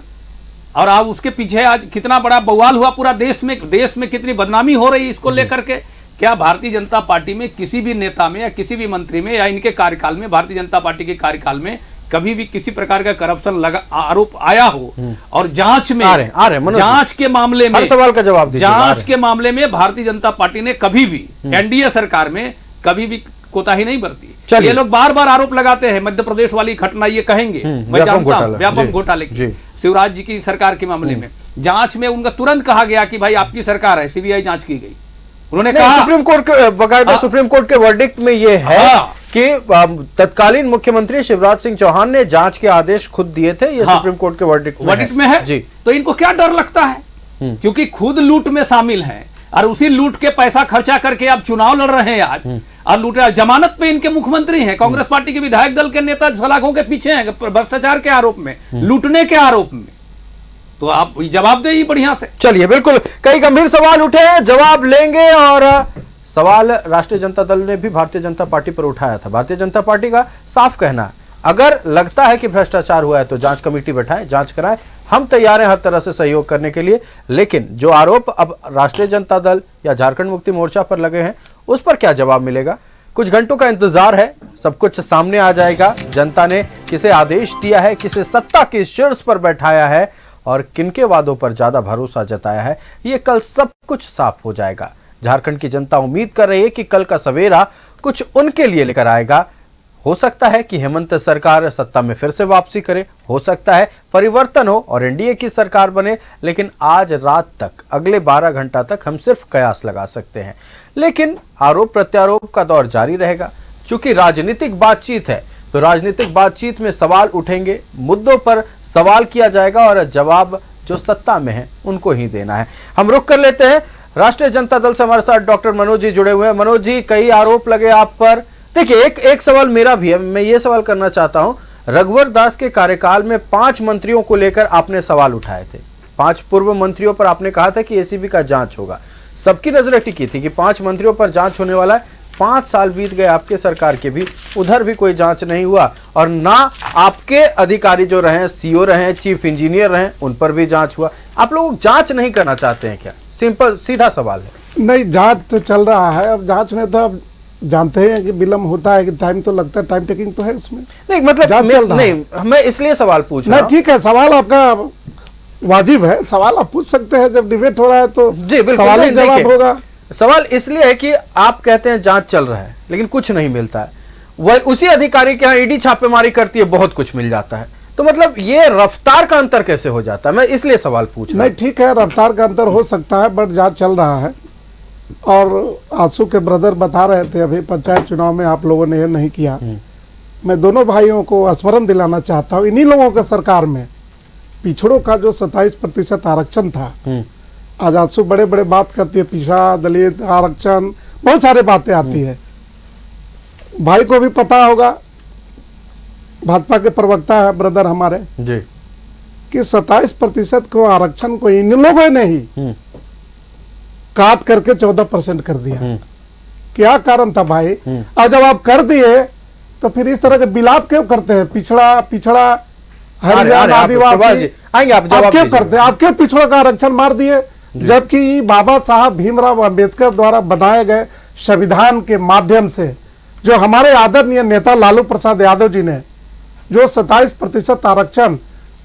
और आप उसके पीछे आज कितना बड़ा बवाल हुआ पूरा देश में कितनी बदनामी हो रही है इसको लेकर के। क्या भारतीय जनता पार्टी में किसी भी नेता में या किसी भी मंत्री में या इनके कार्यकाल में, भारतीय जनता पार्टी के कार्यकाल में कभी भी किसी प्रकार का करप्शन आरोप आया हो? और जांच में जांच के मामले में, सवाल का जवाब दीजिए, जांच के मामले में भारतीय जनता पार्टी ने कभी भी एनडीए सरकार में कभी भी कोताही नहीं बरती। ये लोग बार बार आरोप लगाते हैं, मध्य प्रदेश वाली घटना ये कहेंगे, मैं जानता हूं व्यापम घोटाले की, शिवराज जी की सरकार के मामले में जांच में उनका तुरंत कहा गया कि भाई आपकी सरकार है, सीबीआई जांच की गई। उन्होंने कहा सुप्रीम कोर्ट के बकायदा सुप्रीम कोर्ट के वर्डिक्ट में ये है कि तत्कालीन मुख्यमंत्री शिवराज सिंह चौहान ने जांच के आदेश खुद दिए थे। ये सुप्रीम कोर्ट के वर्डिक्ट में है जी। तो इनको क्या डर लगता है? क्योंकि खुद लूट में शामिल हैं और उसी लूट के पैसा खर्चा करके आप चुनाव लड़ रहे हैं आज, और लूटे जमानत पे इनके मुख्यमंत्री हैं। कांग्रेस पार्टी के विधायक दल के नेता सलाखों के पीछे हैं भ्रष्टाचार के आरोप में, लूटने के आरोप में। तो आप जवाब दें बढ़िया से। चलिए, बिल्कुल कई गंभीर सवाल उठे हैं, जवाब लेंगे। और सवाल राष्ट्रीय जनता दल ने भी भारतीय जनता पार्टी पर उठाया था। भारतीय जनता पार्टी का साफ कहना है, अगर लगता है कि भ्रष्टाचार हुआ है तो जांच कमेटी बैठाएं, जांच कराएं, हम तैयार हैं हर तरह से सहयोग करने के लिए। लेकिन जो आरोप अब राष्ट्रीय जनता दल या झारखंड मुक्ति मोर्चा पर लगे हैं, उस पर क्या जवाब मिलेगा? कुछ घंटों का इंतजार है, सब कुछ सामने आ जाएगा। जनता ने किसे आदेश दिया है, किसे सत्ता के शीर्ष पर बैठाया है और किनके वादों पर ज्यादा भरोसा जताया है, ये कल सब कुछ साफ हो जाएगा। झारखंड की जनता उम्मीद कर रही है कि कल का सवेरा कुछ उनके लिए लेकर आएगा। हो सकता है कि हेमंत सरकार सत्ता में फिर से वापसी करे, हो सकता है परिवर्तन हो और एनडीए की सरकार बने, लेकिन आज रात तक, अगले 12 घंटा तक हम सिर्फ कयास लगा सकते हैं। लेकिन आरोप प्रत्यारोप का दौर जारी रहेगा। चूंकि राजनीतिक बातचीत है तो राजनीतिक बातचीत में सवाल उठेंगे, मुद्दों पर सवाल किया जाएगा और जवाब जो सत्ता में है उनको ही देना है। हम रुक कर लेते हैं। राष्ट्रीय जनता दल से हमारे साथ डॉक्टर मनोज जी जुड़े हुए हैं। मनोज जी, कई आरोप लगे आप पर। देखिए, एक सवाल मेरा भी है, मैं ये सवाल करना चाहता हूं। रघुवर दास के कार्यकाल में 5 मंत्रियों को लेकर आपने सवाल उठाए थे। 5 पूर्व मंत्रियों पर आपने कहा था कि एसीबी का जांच होगा। सबकी नजरें टिकी थी कि 5 मंत्रियों पर जांच होने वाला है। 5 साल बीत गए आपके सरकार के भी, उधर भी कोई जांच नहीं हुआ और ना आपके अधिकारी जो रहे, सीओ रहे, चीफ इंजीनियर रहे, उन पर भी जांच हुआ। आप लोग जांच नहीं करना चाहते हैं क्या? सिंपल सीधा सवाल है। नहीं, जांच तो चल रहा है। अब जांच में तो अब जानते हैं कि विलम्ब होता है, कि टाइम तो लगता है, टाइम टेकिंग तो है उसमें। नहीं मतलब जांच चल रहा है। नहीं, मैं इसलिए सवाल पूछ रहा हूं। नहीं, ठीक है, सवाल आपका वाजिब है, सवाल आप पूछ सकते हैं। जब डिबेट हो रहा है तो जी बिल्कुल, सवाल ही नहीं, जवाब देखिए, होगा। सवाल इसलिए है कि आप कहते हैं जांच चल रहा है लेकिन कुछ नहीं मिलता है। वह उसी अधिकारी के यहाँ ईडी छापेमारी करती है, बहुत कुछ मिल जाता है। तो मतलब ये रफ्तार का अंतर कैसे हो जाता है? मैं इसलिए सवाल पूछ रहा हूं। नहीं, ठीक है, रफ्तार का अंतर हो सकता है, बट जांच चल रहा है। और आंसू के ब्रदर बता रहे थे अभी पंचायत चुनाव में आप लोगों ने ये नहीं किया। मैं दोनों भाइयों को स्मरण दिलाना चाहता हूँ, इन्हीं लोगों के सरकार में पिछड़ों का जो 27% आरक्षण था, आज आंसू बड़े बड़े बात करती है, पिछड़ा, दलित, आरक्षण, बहुत सारे बातें आती है। भाई को भी पता होगा, भाजपा के प्रवक्ता है ब्रदर हमारे जी, कि 27% को आरक्षण को इन लोगों ने ही काट करके 14% कर दिया। क्या कारण था भाई? और जब आप कर दिए तो फिर इस तरह के विलाप क्यों करते हैं? पिछड़ा पिछड़ा, हरियाण, आदिवासी, आएंगे आप जवाब क्यों दीजिए। करते हैं? आप क्यों पिछड़ों का आरक्षण मार दिए? जबकि बाबा साहब भीमराव अंबेडकर द्वारा बनाए गए संविधान के माध्यम से जो हमारे आदरणीय नेता लालू प्रसाद यादव जी ने जो 27% आरक्षण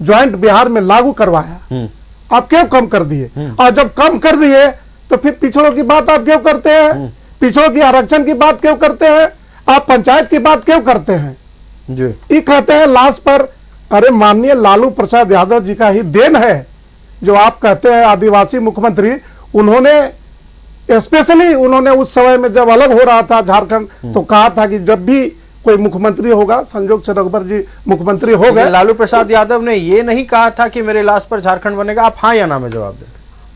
ज्वाइंट बिहार में लागू करवाया, आप क्यों कम कर दिए? और जब कम कर दिए तो फिर पिछड़ों की बात आप क्यों करते हैं? पिछड़ों की आरक्षण की बात क्यों करते हैं? आप पंचायत की बात क्यों करते हैं? जी, ये कहते हैं लास्ट पर, अरे माननीय लालू प्रसाद यादव जी का ही देन है जो आप कहते हैं आदिवासी मुख्यमंत्री। उन्होंने स्पेशली उन्होंने उस समय में जब अलग हो रहा था झारखंड, तो कहा था कि जब भी कोई मुख्यमंत्री होगा, संजोग से रघुवर जी मुख्यमंत्री हो गए। लालू प्रसाद यादव ने ये नहीं कहा था कि मेरे लाश पर झारखंड बनेगा। आप हाँ या ना में जवाब दें।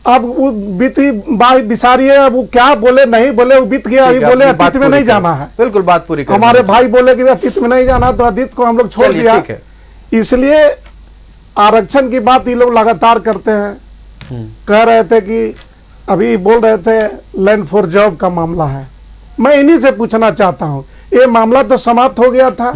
अब वो बीती बाई बिसारी है, अब वो क्या बोले नहीं बोले, वो बीत गया। अभी बोले अतीत में नहीं जाना है। बिल्कुल, बात पूरी करें। हमारे भाई बोले कि अतीत में नहीं जाना, तो अतीत को हम लोग छोड़ दिया। इसलिए आरक्षण की बात ये लोग लगातार करते हैं। कह रहे थे कि अभी बोल रहे थे लैंड फॉर जॉब का मामला है। मैं इन्हीं से पूछना चाहता हूं, ये मामला तो समाप्त हो गया था।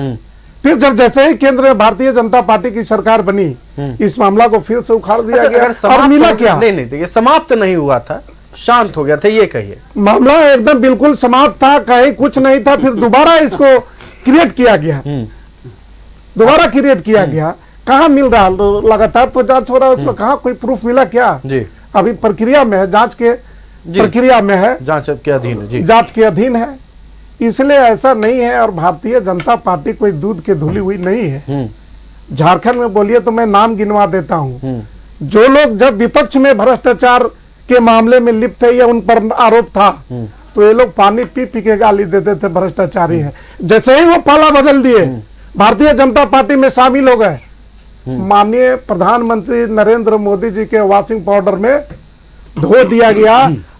फिर जब जैसे ही केंद्र में भारतीय जनता पार्टी की सरकार बनी, इस मामला को फिर से उखाड़ दिया गया। और मिला क्या? नहीं, देखिए, समाप्त नहीं हुआ था, शांत हो गया था, ये कहिए। मामला एकदम बिल्कुल समाप्त था, कहीं कुछ नहीं था। फिर दोबारा इसको क्रिएट किया गया, दोबारा क्रिएट किया गया। कहाँ मिल रहा? लगातार तो जांच हो रहा है, उसमें कहाँ कोई प्रूफ मिला क्या? जी, अभी प्रक्रिया में है, जांच के प्रक्रिया में है, जांच के अधीन है। जी, जांच के अधीन है। इसलिए ऐसा नहीं है। और भारतीय जनता पार्टी कोई दूध के धुली हुई नहीं है। झारखंड में बोलिए तो मैं नाम गिनवा देता हूँ, जो लोग जब विपक्ष में भ्रष्टाचार के मामले में लिप्त थे या उन पर आरोप था, तो ये लोग पानी पी पी के गाली देते थे, भ्रष्टाचारी है। जैसे ही वो पाला बदल दिए, भारतीय जनता पार्टी में शामिल हो गए, माननीय प्रधानमंत्री नरेंद्र मोदी जी के वॉशिंग पाउडर में धो दिया गया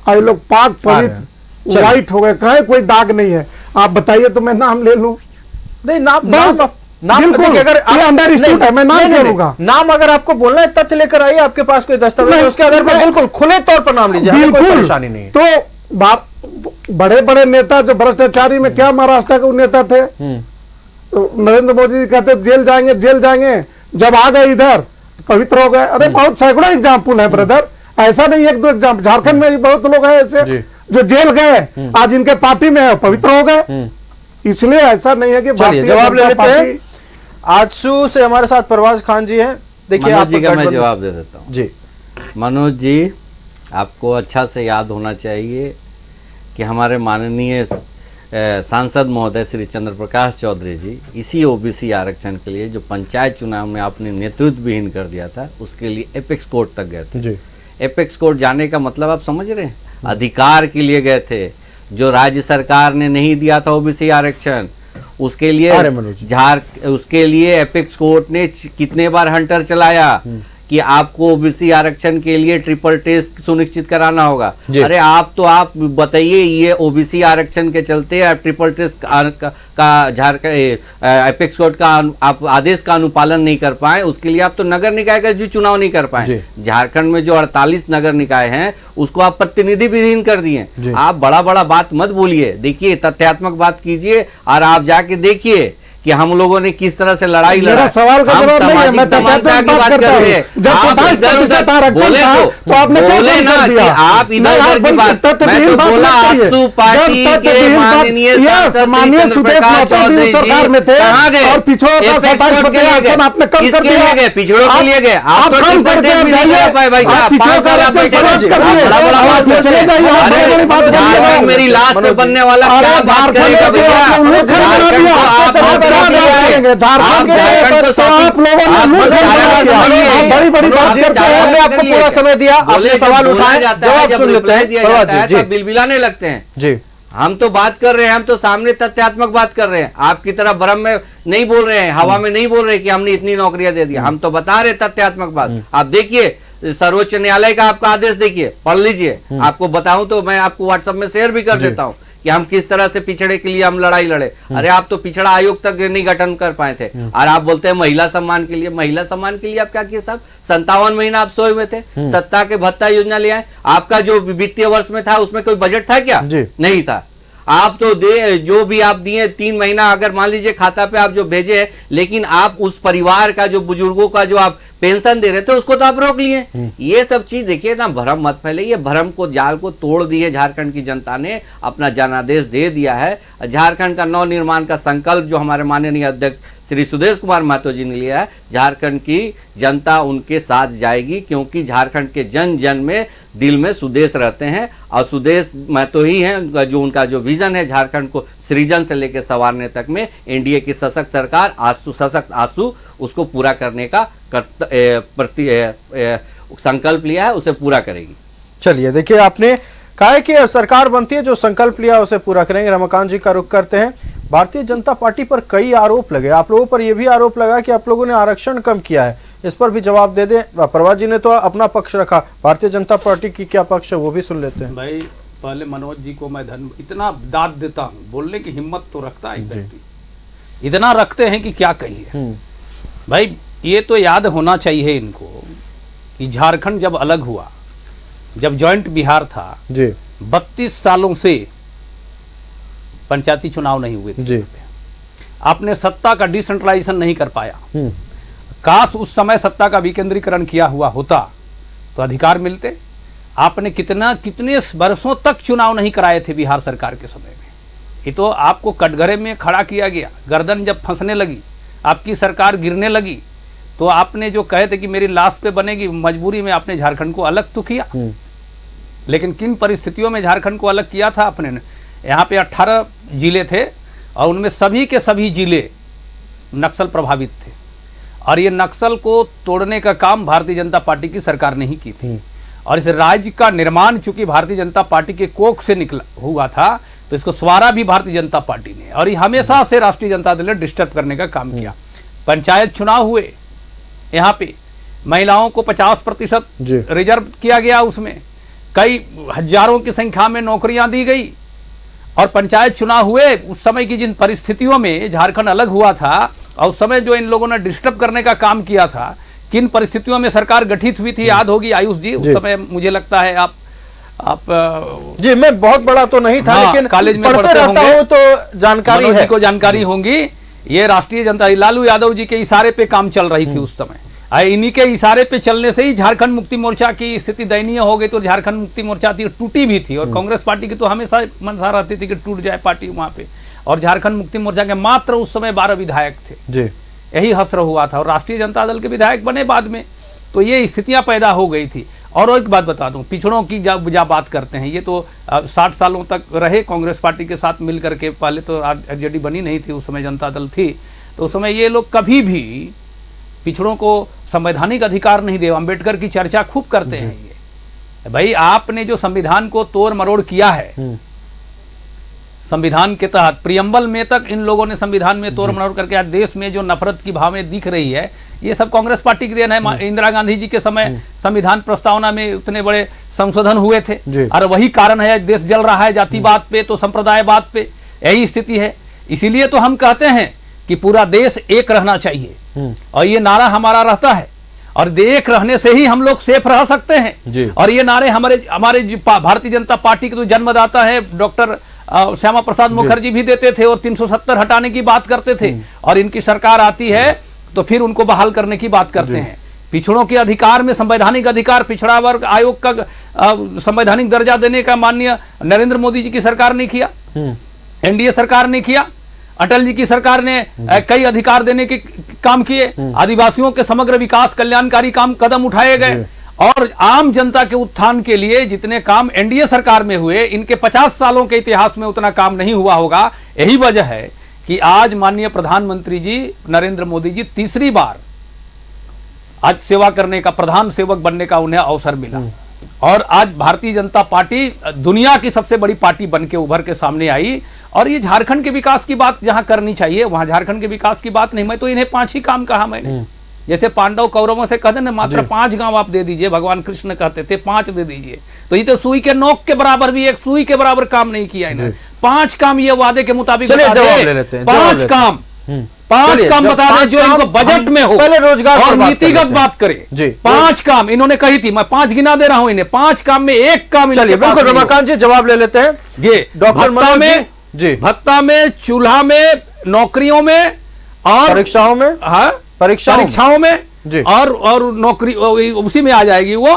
और ये लोग पाक पवित्र व्हाइट हो गए, कहीं कोई दाग नहीं है। आप बताइए तो मैं नाम ले लूं? नहीं, नाम बिल्कुल, अगर ये अंडरस्टूड है, मैं नाम क्यों लूंगा? नाम अगर आपको बोलना है, तथ्य लेकर आइए, आपके पास कोई दस्तावेज, उसके आधार पर बिल्कुल खुले तौर पर नाम लीजिए, कोई परेशानी नहीं है। तो बड़े बड़े नेता जो भ्रष्टाचारी में, क्या महाराष्ट्र के नेता थे, तो नरेंद्र मोदी जी कहते जेल जाएंगे, जेल जाएंगे, जब आ गए इधर पवित्र हो गए। अरे बहुत सैकड़ों एग्जाम्पल है ब्रदर, ऐसा नहीं एक दो एग्जाम्पल। झारखंड में भी बहुत लोग हैं ऐसे जो जेल गए, आज इनके पार्टी में है, पवित्र हो गए। इसलिए ऐसा नहीं है कि जवाब ले लेते हैं। आजसू से हमारे साथ परवाज खान जी हैं। देखिए, मनोज जी का मैं जवाब दे देता हूँ। जी, मनोज जी, आपको अच्छा से याद होना चाहिए कि हमारे माननीय सांसद महोदय श्री चंद्र प्रकाश चौधरी जी इसी ओबीसी आरक्षण के लिए जो पंचायत चुनाव में आपने नेतृत्व विहीन कर दिया था, उसके लिए एपेक्स कोर्ट तक गए थे। एपेक्स कोर्ट जाने का मतलब आप समझ रहे हैं, अधिकार के लिए गए थे। जो राज्य सरकार ने नहीं दिया था ओबीसी आरक्षण, उसके लिए उसके लिए एपेक्स कोर्ट ने कितने बार हंटर चलाया कि आपको ओबीसी आरक्षण के लिए ट्रिपल टेस्ट सुनिश्चित कराना होगा। अरे आप बताइए, ये ओबीसी आरक्षण के चलते आप ट्रिपल टेस्ट का झारखंड एपेक्स कोर्ट का आप आदेश का अनुपालन नहीं कर पाए, उसके लिए आप तो नगर निकाय का जो चुनाव नहीं कर पाए। झारखंड में जो 48 नगर निकाय हैं उसको आप प्रतिनिधि विहीन कर दिए। आप बड़ा बड़ा बात मत बोलिए, देखिए तथ्यात्मक बात कीजिए और आप जाके देखिए कि हम लोगों ने किस तरह से लड़ाई लड़ा। सवाल का जवाब नहीं है, मैं समानता की बात कर रहे हैं। जब 27% आरक्षण था तो आपने क्या बोले ना कि आप इधर की बात, मैं तो बोला आसू पार्टी के माननीय माननीय सुदेश चौधरी सरकार में थे और पिछड़ों का 27% आरक्षण आपने कम कर दिया। गए पिछड़ों के लिए गए, आप कम करके भाई साहब, पिछड़ों का आरक्षण समाप्त कर दिए, चले जाइए। मेरी लास्ट में बनने वाला क्या बात करेगा बड़ी बड़ी बात करते हैं। हमने आपको पूरा समय दिया, आपने सवाल उठाए, जवाब सुन लेते हैं। बिलबिलाने लगते हैं जी। हम तो बात कर रहे हैं, हम तो सामने तथ्यात्मक बात कर रहे हैं। आपकी तरह भ्रम में नहीं बोल रहे हैं, हवा में नहीं बोल रहे कि हमने इतनी नौकरियां दे दी। हम तो बता रहे तथ्यात्मक बात। आप देखिए सर्वोच्च न्यायालय का आपका आदेश देखिए, पढ़ लीजिए। आपको बताऊं तो मैं आपको व्हाट्सएप में शेयर भी कर देता हूं कि हम किस तरह से पिछड़े के लिए हम लड़ाई लड़े। अरे आप तो पिछड़ा आयोग तक नहीं गठन कर पाए थे और आप बोलते हैं महिला सम्मान के लिए। महिला सम्मान के लिए आप क्या किए साहब? 57 महीना आप सोए हुए थे, सत्ता के भत्ता योजना ले आए। आपका जो वित्तीय वर्ष में था उसमें कोई बजट था क्या? नहीं था। आप तो जो भी आप दिए 3 महीना अगर मान लीजिए खाता पे आप जो भेजे, लेकिन आप उस परिवार का जो बुजुर्गों का जो आप पेंशन दे रहे थे उसको तो आप रोक लिए। ये सब चीज देखिए ना, भ्रम मत फैलाइए। भ्रम को जाल को तोड़ दिए झारखंड की जनता ने, अपना जनादेश दे दिया है। झारखंड का नव निर्माण का संकल्प जो हमारे माननीय अध्यक्ष श्री सुदेश कुमार महतो जी ने लिया है, झारखंड की जनता उनके साथ जाएगी, क्योंकि झारखंड के जन जन में दिल में सुदेश रहते हैं और सुदेश महतो ही हैं जो उनका जो विजन है झारखंड को सृजन से लेकर संवारने तक में एनडीए की सशक्त सरकार सशक्त आंसू उसको पूरा करने का संकल्प लिया है, उसे पूरा करेगी। चलिए देखिए, आपने कहा है कि सरकार बनती है जो संकल्प लिया उसे पूरा करेंगे। रमाकांत जी का रुख करते हैं। भारतीय जनता पार्टी पर कई आरोप लगे, आप लोगों पर यह भी आरोप लगा कि आप लोगों ने आरक्षण कम किया है, इस पर भी जवाब दे दें। प्रभात जी ने तो अपना पक्ष रखा, भारतीय जनता पार्टी की क्या पक्ष है वो भी सुन लेते हैं। भाई पहले मनोज जी को मैं इतना दाद देता हूँ, बोलने की हिम्मत तो रखता है व्यक्ति, इतना रखते हैं कि क्या कहिए। भाई ये तो याद होना चाहिए इनको कि झारखंड जब अलग हुआ, जब जॉइंट बिहार था जी, 32 सालों से पंचायती चुनाव नहीं हुए थे जी। आपने सत्ता का डिसेंट्रलाइजेशन नहीं कर पाया। काश उस समय सत्ता का विकेंद्रीकरण किया हुआ होता तो अधिकार मिलते। आपने कितने वर्षों तक चुनाव नहीं कराए थे बिहार सरकार के समय में। ये तो आपको कटघरे में खड़ा किया गया। गर्दन जब फंसने लगी, आपकी सरकार गिरने लगी, तो आपने जो कहे थे कि मेरी लाश पे बनेगी, मजबूरी में आपने झारखंड को अलग तो किया। लेकिन किन परिस्थितियों में झारखंड को अलग किया था आपने? यहाँ पे 18 जिले थे और उनमें सभी के सभी जिले नक्सल प्रभावित थे, और ये नक्सल को तोड़ने का काम भारतीय जनता पार्टी की सरकार ने ही की थी। और इस राज्य का निर्माण चूंकि भारतीय जनता पार्टी के कोख से निकला हुआ था, तो इसको स्वारा भी भारतीय जनता पार्टी ने, और ये हमेशा से राष्ट्रीय जनता दल ने डिस्टर्ब करने का काम किया। पंचायत चुनाव हुए, यहाँ पे महिलाओं को 50% रिजर्व किया गया, उसमें कई हजारों की संख्या में नौकरियां दी गई। और पंचायत चुनाव हुए उस समय की जिन परिस्थितियों में झारखंड अलग हुआ था, और उस समय जो इन लोगों ने डिस्टर्ब करने का काम किया था, किन परिस्थितियों में सरकार गठित हुई थी याद होगी आयुष जी। उस समय मुझे लगता है आप जी, मैं बहुत बड़ा तो नहीं था, लेकिन कॉलेज में पढ़ते रहता हूं तो जानकारी है, को जानकारी होंगी। ये राष्ट्रीय जनता लालू यादव जी के इशारे पे काम चल रही थी उस समय। इन्हीं के इशारे पे चलने से ही झारखंड मुक्ति मोर्चा की स्थिति दयनीय हो गई। तो झारखंड मुक्ति मोर्चा टूटी भी थी, और कांग्रेस पार्टी की तो हमेशा मंशा रहती थी कि टूट जाए पार्टी वहां पे। और झारखंड मुक्ति मोर्चा के मात्र उस समय 12 विधायक थे जी, यही हसर हुआ था, और राष्ट्रीय जनता दल के विधायक बने बाद में। तो ये स्थितियां पैदा हो गई थी। और एक बात बता दूं, पिछड़ों की जब बात करते हैं, ये तो 60 सालों तक रहे कांग्रेस पार्टी के साथ मिल करके, पहले तो आरजेडी बनी नहीं थी, उस समय जनता दल थी, तो उस समय ये लोग कभी भी पिछड़ों को संवैधानिक अधिकार नहीं दे। अम्बेडकर की चर्चा खूब करते हैं ये। भाई आपने जो संविधान को तोड़ मरोड़ किया है, संविधान के तहत प्रियम्बल में तक इन लोगों ने संविधान में तोड़ मरोड़ करके आज देश में जो नफरत की भावना दिख रही है, ये सब कांग्रेस पार्टी की देन है। इंदिरा गांधी जी के समय संविधान प्रस्तावना में उतने बड़े संशोधन हुए थे, और वही कारण है देश जल रहा है, जातिवाद पे तो संप्रदायवाद पे, यही स्थिति है। इसीलिए तो हम कहते हैं कि पूरा देश एक रहना चाहिए, और ये नारा हमारा रहता है, और एक रहने से ही हम लोग सेफ रह सकते हैं। और ये नारे हमारे भारतीय जनता पार्टी के तो जन्मदाता है डॉक्टर श्यामा प्रसाद मुखर्जी भी देते थे, और 370 हटाने की बात करते थे, और इनकी सरकार आती है तो फिर उनको बहाल करने की बात करते हैं। पिछड़ों के अधिकार में संवैधानिक अधिकार, पिछड़ा वर्ग आयोग का संवैधानिक दर्जा देने का माननीय नरेंद्र मोदी जी की सरकार ने किया, एनडीए सरकार ने किया, अटल जी की सरकार ने कई अधिकार देने के काम किए, आदिवासियों के समग्र विकास कल्याणकारी कदम उठाए गए, और आम जनता के उत्थान के लिए जितने काम एनडीए सरकार में हुए, इनके 50 सालों के इतिहास में उतना काम नहीं हुआ होगा। यही वजह है कि आज माननीय प्रधानमंत्री जी नरेंद्र मोदी जी तीसरी बार आज सेवा करने का, प्रधान सेवक बनने का उन्हें अवसर मिला, और आज भारतीय जनता पार्टी दुनिया की सबसे बड़ी पार्टी बन के उभर के सामने आई। और ये झारखंड के विकास की बात जहां करनी चाहिए वहां झारखंड के विकास की बात नहीं, मैं तो इन्हें 5 ही काम कहा मैंने। जैसे पांडव कौरवों से कहते ना, मात्र 5 गांव आप दे दीजिए, भगवान कृष्ण कहते थे 5 दे दीजिए, तो ये तो सुई के नोक के बराबर भी, एक सुई के बराबर काम नहीं किया इन्होंने। 5 काम ये वादे के मुताबिक बता दे, 5 काम बता दें जो इनको बजट में हो, पहले रोजगार और नीतिगत बात करें। 5 काम इन्होंने कही थी, मैं 5 गिना दे रहा हूं इन्हें, 5 काम में 1 काम। चलिए बिल्कुल रमाकांत जी जवाब ले लेते हैं। ये डॉक्टर मनोज जी, भत्ता में, चूल्हा में, नौकरियों में, और परीक्षाओं में, हाँ परीक्षाओं में जी, और नौकरी उसी में आ जाएगी वो,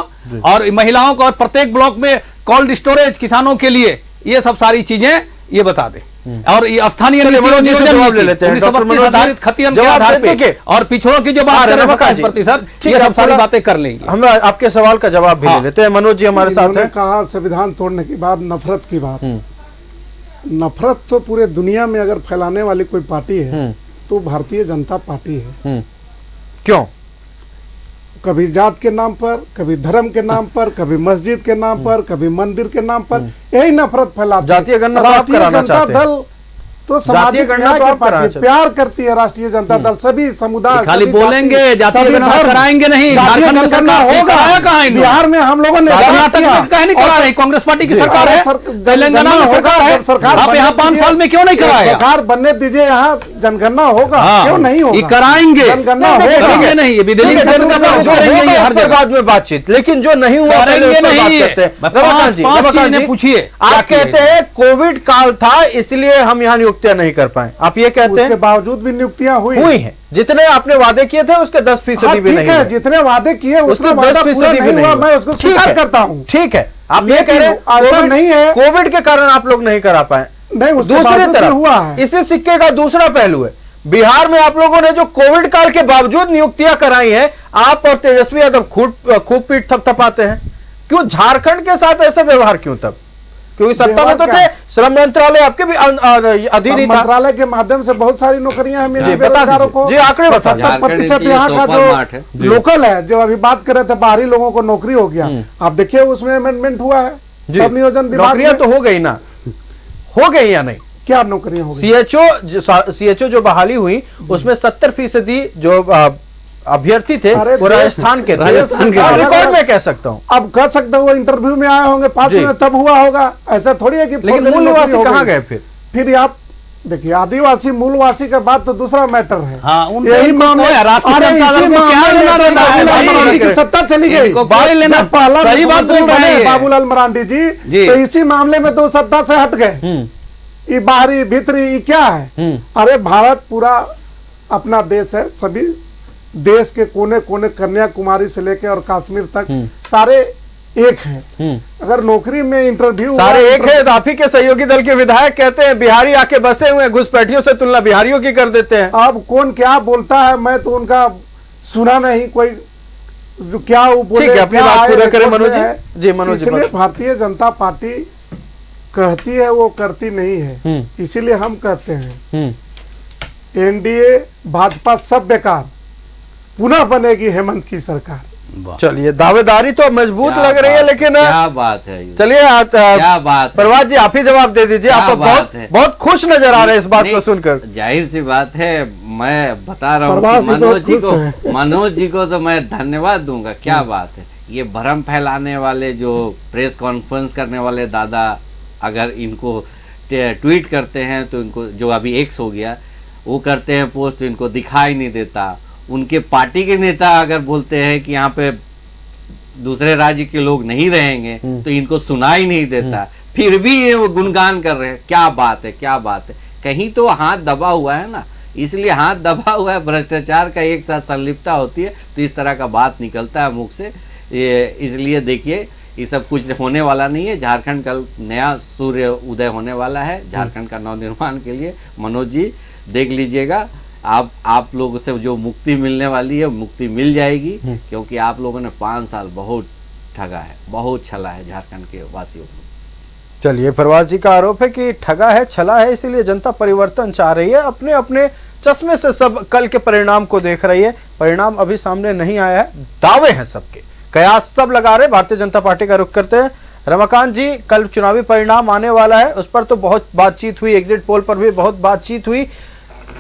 और महिलाओं को, और प्रत्येक ब्लॉक में कोल्ड स्टोरेज किसानों के लिए, ये सब सारी चीजें ये बता दे। और ये स्थानीय मनोज जी से जवाब ले लेते हैं। डॉक्टर मनोज जी खतियन के आधार पे, और पिछड़ों की जो बात कर रहे हैं 50%, ये सब सारी बातें कर लेंगे। हम आपके सवाल का जवाब भी ले लेते हैं। मनोज जी हमारे साथ हैं। कहा संविधान तोड़ने के बाद नफरत की बात, नफरत तो पूरे दुनिया में अगर फैलाने वाली कोई पार्टी है तो भारतीय जनता पार्टी है। क्यों? कभी जात के नाम पर, कभी धर्म के नाम पर, कभी मस्जिद के नाम पर, कभी मंदिर के नाम पर, यही नफरत फैलाती है। जातीय गणना तो आप कराना चाहते हैं। दल तो सामाजिक न्याय की पार्टी, प्यार करती है राष्ट्रीय जनता दल, सभी समुदाय, खाली बोलेंगे जातीय गणना कराएंगे नहीं। झारखंड में सरकार होगा कहाँ, बिहार में हम लोगों ने कर्नाटक में कहीं नहीं करा रही, कांग्रेस पार्टी की सरकार है, तेलंगाना में सरकार है, सरकार आप यहाँ 5 साल में क्यों नहीं कराया? सरकार बनने दीजिए, यहाँ जनगणना होगा, क्यों नहीं होगा? कराएंगे, जनगणना होगा नहीं, ये विधि हर बाद में बातचीत, लेकिन जो नहीं हुआ नहीं। पूछिए, आप कहते हैं कोविड काल था इसलिए हम यहाँ नियुक्तियां नहीं कर पाए, आप ये कहते हैं? उसके बावजूद भी नियुक्तियां हुई हैं। जितने आपने वादे किए थे उसके 10% भी नहीं है। जितने वादे किए उसके 10% भी नहीं हुआ, मैं उसको स्वीकार करता हूँ। ठीक है, आप ये कह रहे हैं ऐसा नहीं है, कोविड के कारण आप लोग नहीं करा पाए। नहीं, दूसरी तरफ हुआ है। इसी सिक्के का दूसरा पहलू है, बिहार में आप लोगों ने जो कोविड काल के बावजूद नियुक्तियां कराई हैं, आप और तेजस्वी यादव खूब पीठ थपथपाते हैं। क्यों झारखंड के साथ ऐसा व्यवहार क्यों? तब क्योंकि सत्ता में तो थे, श्रम मंत्रालय आपके भी अधीन ही था। मंत्रालय के माध्यम से बहुत सारी नौकरियां हैं बेरोजगारों को। जी आंकड़े बता। 70% यहाँ का जो लोकल है, जो अभी बात कर रहे थे बाहरी लोगों को नौकरी हो गया, आप देखिए उसमें अमेंडमेंट हुआ है। सब नियोजन नौकरियां तो हो गई ना, हो गई या नहीं? क्या नौकरियां हो गई? सीएचओ जो बहाली हुई उसमें 70% जो अभ्यर्थी थे वो राजस्थान के रिकॉर्ड में कह सकता हूँ। अब कह सकता हूँ, इंटरव्यू में आए होंगे 5 में, तब हुआ होगा। ऐसा थोड़ी है कि मूल निवासी कहाँ गए? फिर आप देखिए, आदिवासी मूलवासी का बात तो दूसरा मैटर है। यही मामला सत्ता चली गई, सही बात बोल रहे हैं बाबूलाल मरांडी जी, तो इसी मामले में तो सत्ता से हट गए। ये बाहरी भीतरी ये क्या है? अरे भारत पूरा अपना देश है, सभी देश के कोने कोने, कन्याकुमारी से लेकर और कश्मीर तक सारे एक हैं। अगर नौकरी में इंटरव्यू सारे एक है, तो आप ही के सहयोगी दल के विधायक कहते हैं बिहारी आके बसे हुए, घुसपैठियों से तुलना बिहारियों की कर देते हैं। अब कौन क्या बोलता है, मैं तो उनका सुना नहीं। कोई जो क्या वो बोले, ठीक है, अपनी क्या बात आए पूरा करें रिपोर्ट मनोज में जी। है। जी, मनोज जी, इसलिए बात- भारतीय जनता पार्टी कहती है वो करती नहीं है, इसीलिए हम कहते हैं एनडीए भाजपा सब बेकार, पुनः बनेगी हेमंत की सरकार। चलिए, दावेदारी तो मजबूत क्या लग रही है, बात- लेकिन क्या बात है ये? चलिए क्या बात है? प्रभात जी आप ही जवाब दे दीजिए। क्या आप तो बात बहुत है? बहुत खुश नजर आ रहे हैं इस बात नहीं, को सुनकर। जाहिर सी बात है, मैं बता रहा हूँ प्रभास कि भी मनोज जी बहुत खुश को, मनोज जी को तो मैं धन्यवाद दूंगा। क्या बात है, ये भ्रम फैलाने वाले जो प्रेस कॉन्फ्रेंस करने वाले दादा, अगर इनको ट्वीट करते हैं तो इनको, जो अभी एक्स हो गया, वो करते हैं पोस्ट तो इनको दिखाई नहीं देता। उनके पार्टी के नेता अगर बोलते हैं कि यहाँ पे दूसरे राज्य के लोग नहीं रहेंगे तो इनको सुनाई नहीं देता, फिर भी ये वो गुणगान कर रहे हैं। क्या बात है, क्या बात है। कहीं तो हाथ दबा हुआ है ना, इसलिए हाथ दबा हुआ है, भ्रष्टाचार का एक साथ संलिप्तता होती है तो इस तरह का बात निकलता है मुख से। ये इसलिए देखिए, ये सब कुछ होने वाला नहीं है। झारखंड कल नया सूर्य उदय होने वाला है झारखंड का नवनिर्माण के लिए। मनोज जी देख लीजिएगा, आप लोगों से जो मुक्ति मिलने वाली है मुक्ति मिल जाएगी, क्योंकि आप लोगों ने 5 साल बहुत ठगा है, बहुत छला है झारखंड के वासियों को। चलिए, प्रभात जी का आरोप है कि ठगा है, छला है, इसीलिए जनता परिवर्तन चाह रही है। अपने अपने चश्मे से सब कल के परिणाम को देख रही है। परिणाम अभी सामने नहीं आया है, दावे हैं सबके, कयास सब लगा रहे। भारतीय जनता पार्टी का रुख करते हैं रमाकांत जी। कल चुनावी परिणाम आने वाला है, उस पर तो बहुत बातचीत हुई, एग्जिट पोल पर भी बहुत बातचीत हुई।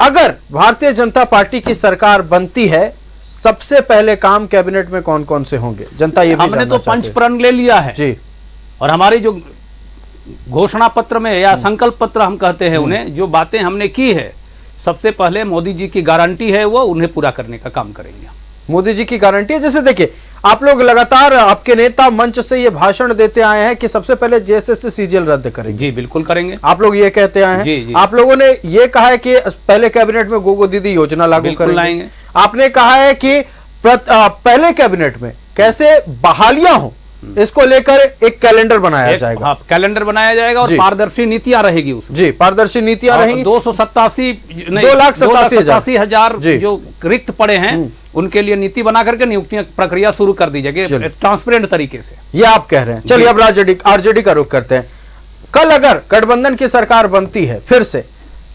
अगर भारतीय जनता पार्टी की सरकार बनती है, सबसे पहले काम कैबिनेट में कौन कौन से होंगे, जनता ये भी हमने जानना तो चाहती पंच है। प्रण ले लिया है जी, और हमारी जो घोषणा पत्र में या संकल्प पत्र हम कहते हैं उन्हें, जो बातें हमने की है, सबसे पहले मोदी जी की गारंटी है वो, उन्हें पूरा करने का काम करेंगे। मोदी जी की गारंटी है। जैसे देखिए, आप लोग लगातार, आपके नेता मंच से ये भाषण देते आए हैं कि सबसे पहले जेएसएससी सीजीएल रद्द करेंगे। जी बिल्कुल करेंगे। आप लोग ये कहते आए जी, हैं। जी। आप लोगों ने ये कहा है कि पहले कैबिनेट में गोगो दीदी योजना लागू बिल्कुल करेंगे। लाएंगे। आपने कहा है कि पहले कैबिनेट में कैसे बहालियां हो, इसको लेकर एक कैलेंडर बनाया जाएगा। हाँ, कैलेंडर बनाया जाएगा और जी। पारदर्शी नीतियां रहेगी उसमें। जी, पारदर्शी नीतियां रहेंगी। 2,87,000 जी। जो रिक्त पड़े हैं उनके लिए नीति बना करके नियुक्तियां प्रक्रिया शुरू कर दी जाएगी ट्रांसपेरेंट तरीके से। ये आप कह रहे हैं। चलिए, अब आरजेडी का रुख करते हैं। कल अगर गठबंधन की सरकार बनती है फिर से,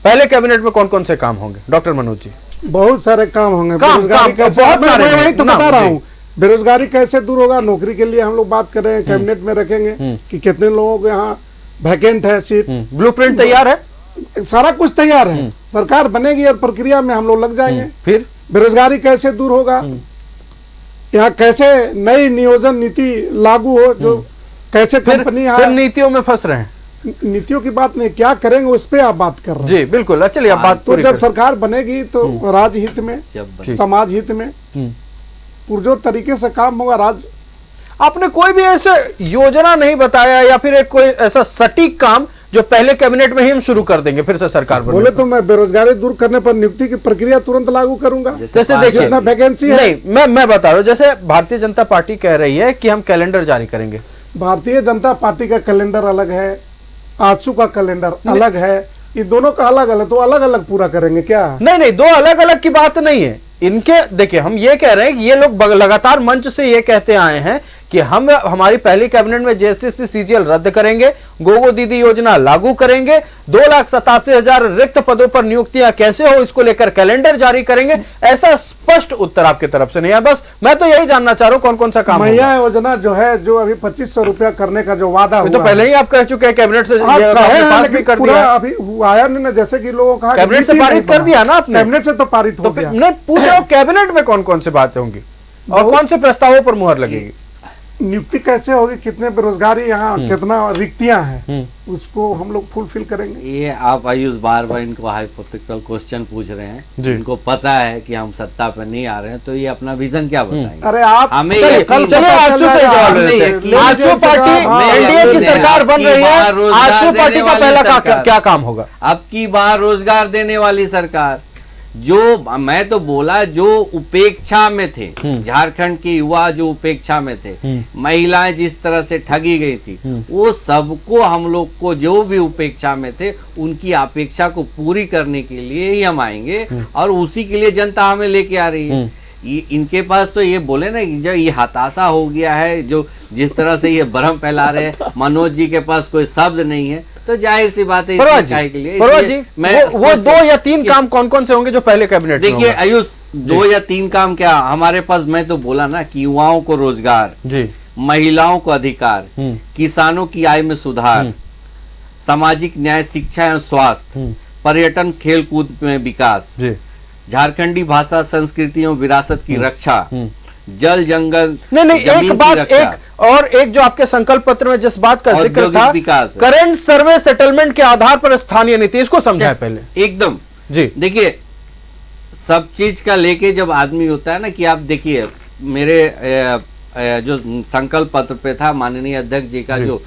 पहले कैबिनेट में कौन कौन से काम होंगे डॉक्टर मनोज जी? बहुत सारे काम होंगे। काम बेरोजगारी कैसे, बहुत सारे मैं वही तो नाम, बता रहा जी। हूँ, बेरोजगारी कैसे दूर होगा। नौकरी के लिए हम लोग बात कर रहे हैं, कैबिनेट में रखेंगे कि कितने लोगों को यहाँ वैकेंट है सीट। ब्लूप्रिंट तैयार है, सारा कुछ तैयार है, सरकार बनेगी और प्रक्रिया में हम लोग लग जाएंगे। फिर बेरोजगारी कैसे दूर होगा, यहाँ कैसे नई नियोजन नीति लागू हो, जो कैसे कंपनी फिर नीतियों में फंस रहे हैं। नीतियों की बात नहीं, क्या करेंगे उस पे आप बात कर रहे हैं। जी बिल्कुल। चलिए, अब बात तो पूरी जब करें। सरकार बनेगी तो राज्य हित में, समाज हित में पुरजोर तरीके से काम होगा। राज्य, आपने कोई भी ऐसे योजना नहीं बताया या फिर एक कोई ऐसा सटीक काम जो पहले कैबिनेट में ही हम शुरू कर देंगे फिर से सरकार बनने बोले पर? तो मैं बेरोजगारी दूर करने पर नियुक्ति की प्रक्रिया तुरंत लागू करूंगा। जैसे देखिए, जितना वैकेंसी है, नहीं, मैं बता रहा हूँ, जैसे भारतीय जनता पार्टी कह रही है कि हम कैलेंडर जारी करेंगे। भारतीय जनता पार्टी का कैलेंडर अलग है, आजसू का कैलेंडर अलग है, ये दोनों का अलग अलग, तो अलग अलग पूरा करेंगे क्या? नहीं, दो अलग अलग की बात नहीं है। इनके देखिए, हम ये कह रहे हैं कि ये लोग लगातार मंच से ये कहते आए हैं कि हम हमारी पहली कैबिनेट में जेएसएससी सीजीएल रद्द करेंगे, गोगो दीदी योजना लागू करेंगे, 2,87,000 रिक्त पदों पर नियुक्तियां कैसे हो इसको लेकर कैलेंडर जारी करेंगे। ऐसा स्पष्ट उत्तर आपकी तरफ से नहीं है। बस मैं तो यही जानना चाह रहा हूं कौन कौन सा काम मैया योजना जो है, जो अभी 2,500 रुपया करने का जो वादा हुआ, तो पहले ही आप कह चुके हैं, कैबिनेट से आप कहे हैं, पास भी लेकिन कर पूरा दिया। अभी आया नहीं ना, जैसे कि लोगों कहा कैबिनेट से पारित कर दिया ना आपने? कैबिनेट से तो पारित हो गया। मैं पूछ रहा हूं कैबिनेट में कौन कौन सी बातें होंगी और कौन से प्रस्तावों पर मुहर लगेगी? नियुक्ति कैसे होगी, कितने बेरोजगारी यहाँ, कितना रिक्तियां हैं, उसको हम लोग फुलफिल करेंगे। ये आप आयुष बार बार इनको हाइपोथेटिकल क्वेश्चन पूछ रहे हैं, इनको पता है कि हम सत्ता पे नहीं आ रहे हैं, तो ये अपना विजन क्या चलेंगे? अरे आप हमें चलिए आजसू से जवाब लेते हैं। आजसू पार्टी एनडीए की सरकार बन रही है, आजसू पार्टी का पहला क्या काम होगा? अब की बार रोजगार देने वाली सरकार, जो मैं तो बोला जो उपेक्षा में थे, झारखंड के युवा जो उपेक्षा में थे, महिलाएं जिस तरह से ठगी गई थी, वो सबको हम लोग को जो भी उपेक्षा में थे उनकी अपेक्षा को पूरी करने के लिए ही हम आएंगे और उसी के लिए जनता हमें लेके आ रही है। ये इनके पास तो ये बोले ना कि जो ये हताशा हो गया है, जो जिस तरह से ये भ्रम फैला रहे हैं, मनोज जी के पास कोई शब्द नहीं है, तो जाहिर सी बात है के लिए वो 2 या 3 काम कौन कौन से होंगे जो पहले कैबिनेट में? देखिए आयुष, 2 या 3 काम क्या हमारे पास, मैं तो बोला ना कि युवाओं को रोजगार जी, महिलाओं को अधिकार, किसानों की आय में सुधार, सामाजिक न्याय, शिक्षा एवं स्वास्थ्य, पर्यटन, खेल कूद में विकास, झारखंडी भाषा संस्कृति एवं विरासत की रक्षा, जल जंगल, नहीं एक बात, एक जो आपके संकल्प पत्र में जिस बात का जिक्र था, करेंट सर्वे सेटलमेंट के आधार पर स्थानीय नीति, इसको समझाए पहले एकदम जी। देखिए सब चीज का लेके जब आदमी होता है ना, कि आप देखिए मेरे जो संकल्प पत्र पे था माननीय अध्यक्ष जी का जो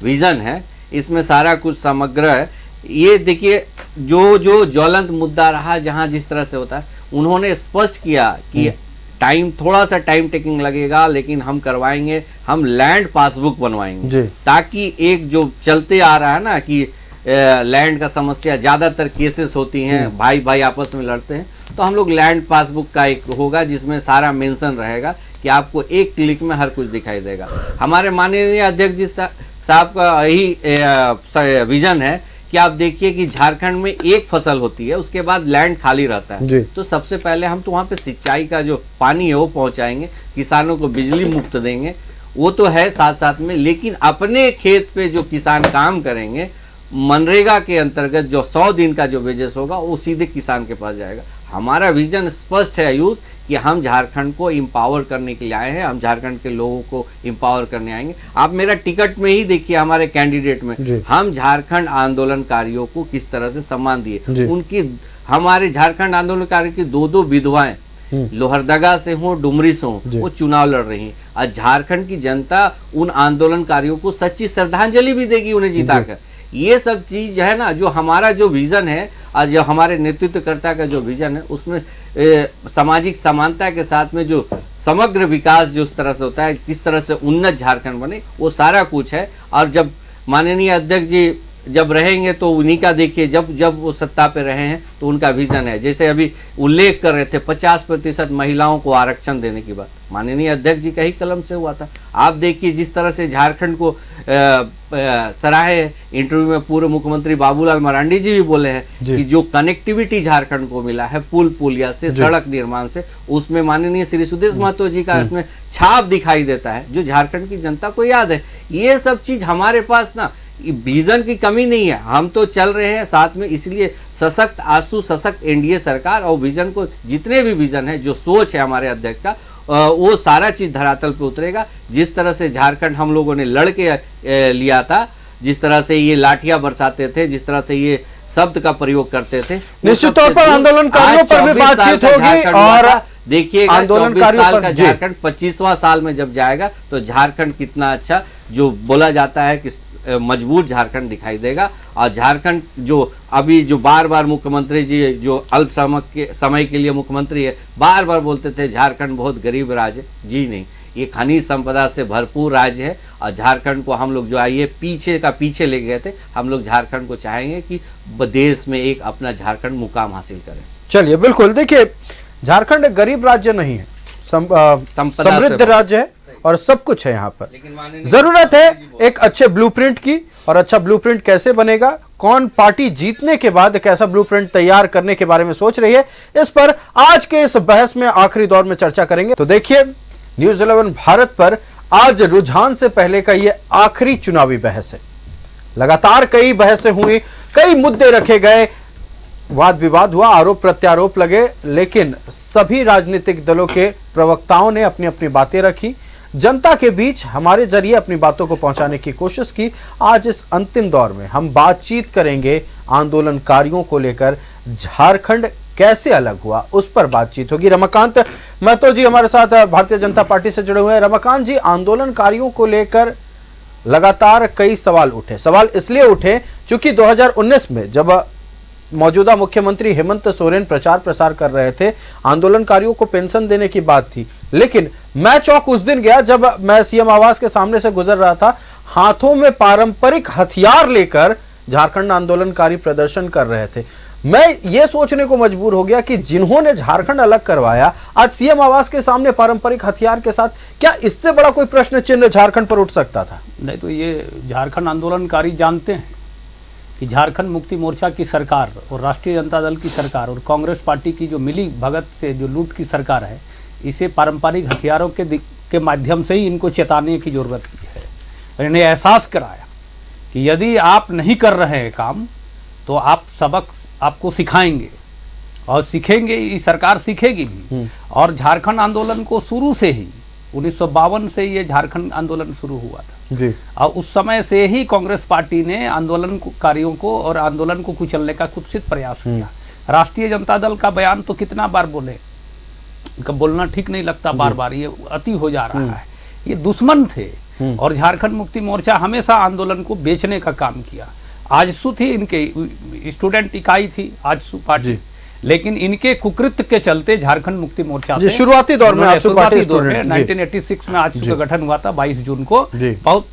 विजन है, इसमें सारा कुछ समग्र है। ये देखिए जो ज्वलंत मुद्दा रहा, जहां जिस तरह से होता है, उन्होंने स्पष्ट किया कि थोड़ा सा टाइम टेकिंग लगेगा, लेकिन हम करवाएंगे, हम लैंड पासबुक बनवाएंगे, ताकि एक जो चलते आ रहा है ना कि लैंड का समस्या, ज्यादातर केसेस होती हैं, भाई भाई आपस में लड़ते हैं, तो हम लोग लैंड पासबुक का एक होगा जिसमें सारा मेंशन रहेगा कि आपको एक क्लिक में हर कुछ दिखाई देगा। हमारे माननीय अध्यक्ष जी साहब का यही विजन है कि आप देखिए कि झारखंड में एक फसल होती है, उसके बाद लैंड खाली रहता है, तो सबसे पहले हम तो वहाँ पे सिंचाई का जो पानी है वो पहुँचाएंगे, किसानों को बिजली मुफ्त देंगे, वो तो है साथ साथ में, लेकिन अपने खेत पे जो किसान काम करेंगे, मनरेगा के अंतर्गत जो 100 दिन का जो वेजेस होगा वो सीधे किसान के पास जाएगा। हमारा विजन स्पष्ट है आयुष कि हम झारखंड को एम्पावर करने के लिए आए हैं, हम झारखंड के लोगों को एम्पावर करने आएंगे। आप मेरा टिकट में ही देखिए, हमारे कैंडिडेट में हम झारखंड आंदोलनकारियों को किस तरह से सम्मान दिए। उनकी, हमारे झारखंड आंदोलनकारियों की 2 विधवाएं लोहरदगा से हो, डुमरी से हो, वो चुनाव लड़ रही हैं, और झारखंड की जनता उन आंदोलनकारियों को सच्ची श्रद्धांजलि भी देगी उन्हें जिताकर। ये सब चीज है ना, जो हमारा जो विजन है और जो हमारे नेतृत्वकर्ता का जो विजन है, उसमें सामाजिक समानता के साथ में जो समग्र विकास जो उस तरह से होता है, किस तरह से उन्नत झारखंड बने, वो सारा कुछ है। और जब माननीय अध्यक्ष जी जब रहेंगे तो उन्हीं का देखिए, जब वो सत्ता पे रहे हैं तो उनका विजन है, जैसे अभी उल्लेख कर रहे थे 50% महिलाओं को आरक्षण देने की बात, माननीय अध्यक्ष जी का ही कलम से हुआ था। आप देखिए जिस तरह से झारखंड को सराहे, इंटरव्यू में पूर्व मुख्यमंत्री बाबूलाल मरांडी जी भी बोले हैं कि जो कनेक्टिविटी झारखंड को मिला है पुलिया से, सड़क निर्माण से, उसमें माननीय श्री सुदेश महतो जी का इसमें छाप दिखाई देता है, जो झारखंड की जनता को याद है। ये सब चीज हमारे पास ना, विजन की कमी नहीं है, हम तो चल रहे हैं साथ में, इसलिए सशक्त आंसू सशक्त एनडीए सरकार, और विजन को जितने भी विजन है, जो सोच है हमारे अध्यक्ष का, वो सारा चीज धरातल पे उतरेगा। जिस तरह से झारखंड हम लोगों ने लड़ के लिया था, जिस तरह से ये लाठियां बरसाते थे, जिस तरह से ये शब्द का प्रयोग करते थे, निश्चित तौर पर आंदोलनकारियों पर भी बातचीत होगी। और देखिए आंदोलनकारियों पर झारखंड 25वां साल में जब जाएगा तो झारखंड कितना अच्छा, जो बोला जाता है कि मजबूत झारखंड दिखाई देगा। और झारखंड जो अभी जो बार बार मुख्यमंत्री जी जो अल्प समय के लिए मुख्यमंत्री है, बार बार बोलते थे झारखंड बहुत गरीब राज्य है, जी नहीं, ये खनिज संपदा से भरपूर राज्य है। और झारखंड को हम लोग जो आइए पीछे ले गए थे, हम लोग झारखंड को चाहेंगे कि देश में एक अपना झारखंड मुकाम हासिल करे। चलिए बिल्कुल, देखिए झारखंड एक गरीब राज्य नहीं है, समृद्ध राज्य है और सब कुछ है यहाँ पर। जरूरत है एक अच्छे ब्लूप्रिंट की, और अच्छा ब्लूप्रिंट कैसे बनेगा, कौन पार्टी जीतने के बाद कैसा ब्लूप्रिंट तैयार करने के बारे में सोच रही है, इस पर आज के इस बहस में आखिरी दौर में चर्चा करेंगे। तो देखिए न्यूज़ 11 भारत पर आज रुझान से पहले का ये आखिरी चुनावी बहस है। लगातार कई बहसें हुई, कई मुद्दे रखे गए, वाद विवाद हुआ, आरोप प्रत्यारोप लगे, लेकिन सभी राजनीतिक दलों के प्रवक्ताओं ने अपनी अपनी बातें रखी, जनता के बीच हमारे जरिए अपनी बातों को पहुंचाने की कोशिश की। आज इस अंतिम दौर में हम बातचीत करेंगे आंदोलनकारियों को लेकर, झारखंड कैसे अलग हुआ उस पर बातचीत होगी। रमाकांत महतो जी हमारे साथ भारतीय जनता पार्टी से जुड़े हुए हैं। रमाकांत जी, आंदोलनकारियों को लेकर लगातार कई सवाल उठे, सवाल इसलिए उठे क्योंकि 2019 में जब मौजूदा मुख्यमंत्री हेमंत सोरेन प्रचार प्रसार कर रहे थे, आंदोलनकारियों को पेंशन देने की बात थी, लेकिन मैं चौक उस दिन गया जब मैं सीएम आवास के सामने से गुजर रहा था, हाथों में पारंपरिक हथियार लेकर झारखंड आंदोलनकारी प्रदर्शन कर रहे थे। मैं ये सोचने को मजबूर हो गया कि जिन्होंने झारखंड अलग करवाया, आज सीएम आवास के सामने पारंपरिक हथियार के साथ, क्या इससे बड़ा कोई प्रश्न चिन्ह झारखंड पर उठ सकता था? नहीं तो ये झारखंड आंदोलनकारी जानते हैं कि झारखंड मुक्ति मोर्चा की सरकार और राष्ट्रीय जनता दल की सरकार और कांग्रेस पार्टी की जो मिली भगत से जो लूट की सरकार है, इसे पारंपरिक हथियारों के माध्यम से ही इनको चेताने की जरूरत है। और इन्हें एहसास कराया कि यदि आप नहीं कर रहे हैं काम तो आप सबक आपको सिखाएंगे और सीखेंगे, ये सरकार सीखेगी भी। और झारखंड आंदोलन को शुरू से ही 1952 से ये झारखंड आंदोलन शुरू हुआ था जी। और उस समय से ही कांग्रेस पार्टी ने आंदोलनकारियों को और आंदोलन को कुचलने का कुत्सित प्रयास किया। राष्ट्रीय जनता दल का बयान तो कितना बार बोले, उनका बोलना ठीक नहीं लगता, बार बार ये अति हो जा रहा है। ये दुश्मन थे और झारखंड मुक्ति मोर्चा हमेशा आंदोलन को बेचने का काम किया। आजसू थी इनके स्टूडेंट इकाई थी आजसू पार्टी, लेकिन इनके कुकृत्य के चलते झारखंड मुक्ति मोर्चा से शुरुआती दौर में 1986 में आजसू का गठन हुआ था 22 जून को। बहुत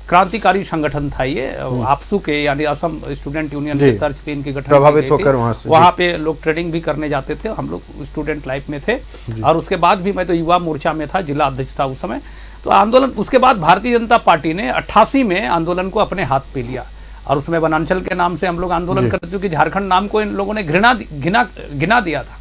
क्रांतिकारी संगठन था ये, आपसू के यानी असम स्टूडेंट यूनियन के तर्ज पे इनके गठन प्रभावित होकर वहाँ पे लोग ट्रेडिंग भी करने जाते थे। हम लोग स्टूडेंट लाइफ में थे और उसके बाद भी मैं तो युवा मोर्चा में था, जिला अध्यक्ष था उस समय। तो आंदोलन उसके बाद भारतीय जनता पार्टी ने 88 में आंदोलन को अपने हाथ पे लिया और उसमें वनांचल के नाम से हम लोग आंदोलन करते, क्योंकि झारखंड नाम को इन लोगों ने घिना दिया था।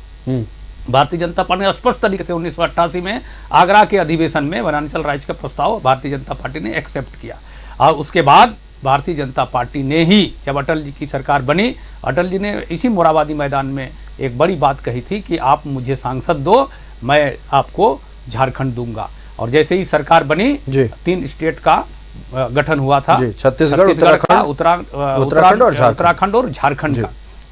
भारतीय जनता पार्टी ने स्पष्ट तरीके से 1988 में आगरा के अधिवेशन में वनांचल राज्य का प्रस्ताव भारतीय जनता पार्टी ने एक्सेप्ट किया। और उसके बाद भारतीय जनता पार्टी ने ही, जब अटल जी की सरकार बनी, अटल जी ने इसी मोराबादी मैदान में एक बड़ी बात कही थी कि आप मुझे सांसद दो, मैं आपको झारखंड दूंगा। और जैसे ही सरकार बनी 3 स्टेट का गठन हुआ था, छत्तीसगढ़, उत्तराखंड और झारखंड का।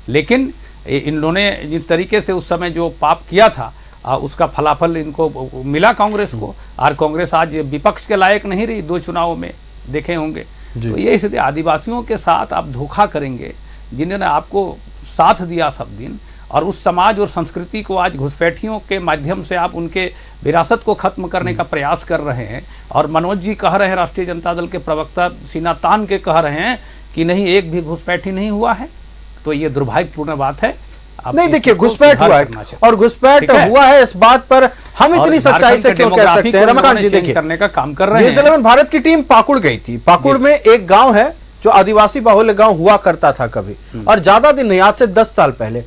लेकिन इन ने जिस तरीके से उस समय जो पाप किया था उसका फलाफल इनको मिला कांग्रेस को, और कांग्रेस आज विपक्ष के लायक नहीं रही 2 चुनाव में, देखे होंगे। तो ये इसलिए आदिवासियों के साथ आप धोखा करेंगे जिन्होंने आपको साथ दिया सब दिन, और उस समाज और संस्कृति को आज घुसपैठियों के माध्यम से आप उनके विरासत को खत्म करने का प्रयास कर रहे हैं। और मनोज जी कह रहे हैं, राष्ट्रीय जनता दल के प्रवक्ता सीना तान के कह रहे हैं कि नहीं, एक भी घुसपैठी नहीं हुआ है। तो ये दुर्भाग्यपूर्ण बात है। नहीं, देखिए, घुसपैठ हुआ है और घुसपैठ हुआ है, इस बात पर हम इतनी सच्चाई से क्यों कह सकते हैं? रमाकांत जी, देखिए, करने का काम कर रहे हैं। न्यूज़ 11 भारत की टीम पाकुड़ गई थी। पाकुड़ में एक गांव है जो आदिवासी बाहुल्य गांव हुआ करता था कभी, और ज्यादा दिन नहीं, आज से 10 साल पहले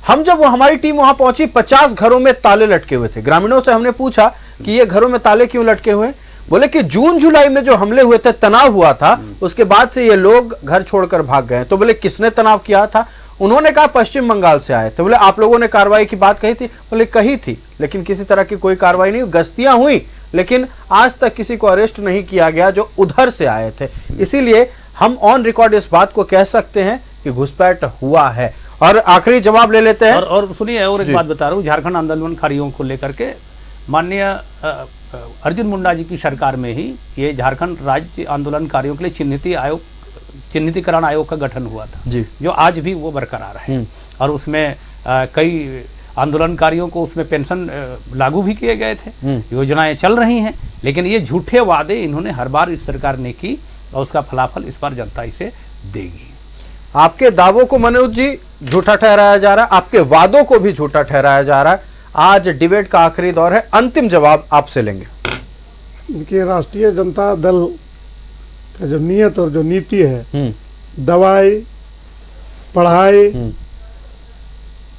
हम जब हमारी टीम वहां पहुंची, 50 घरों में ताले लटके हुए थे। ग्रामीणों से हमने पूछा कि ये घरों में ताले क्यों लटके हुए? बोले कि जून जुलाई में जो हमले हुए थे, तनाव हुआ था, उसके बाद से ये लोग घर छोड़कर भाग गए। तो बोले किसने तनाव किया था? उन्होंने कहा पश्चिम बंगाल से आए थे। बोले आप लोगों ने कार्रवाई की बात कही थी? बोले कही थी, लेकिन किसी तरह की कोई कार्रवाई नहीं, गश्तियां हुई, लेकिन आज तक किसी को अरेस्ट नहीं किया गया जो उधर से आए थे। इसीलिए हम ऑन रिकॉर्ड इस बात को कह सकते हैं कि घुसपैठ हुआ है। और आखिरी जवाब ले लेते हैं। और सुनिए, और एक बात बता रहा हूँ, झारखंड आंदोलनकारियों को लेकर के माननीय अर्जुन मुंडा जी की सरकार में ही ये झारखंड राज्य आंदोलनकारियों के लिए चिन्हितीकरण आयोग का गठन हुआ था जी, जो आज भी वो बरकरार है। और उसमें कई आंदोलनकारियों को उसमें पेंशन लागू भी किए गए थे, योजनाएं चल रही हैं। लेकिन ये झूठे वादे इन्होंने हर बार इस सरकार ने की और उसका फलाफल इस बार जनता इसे देगी। आपके दावों को मनोज जी झूठा ठहराया जा रहा है, आपके वादों को भी झूठा ठहराया जा रहा है। आज डिबेट का आखिरी दौर है, अंतिम जवाब आपसे लेंगे। देखिए, राष्ट्रीय जनता दल का जो नियत और जो नीति है, दवाई पढ़ाई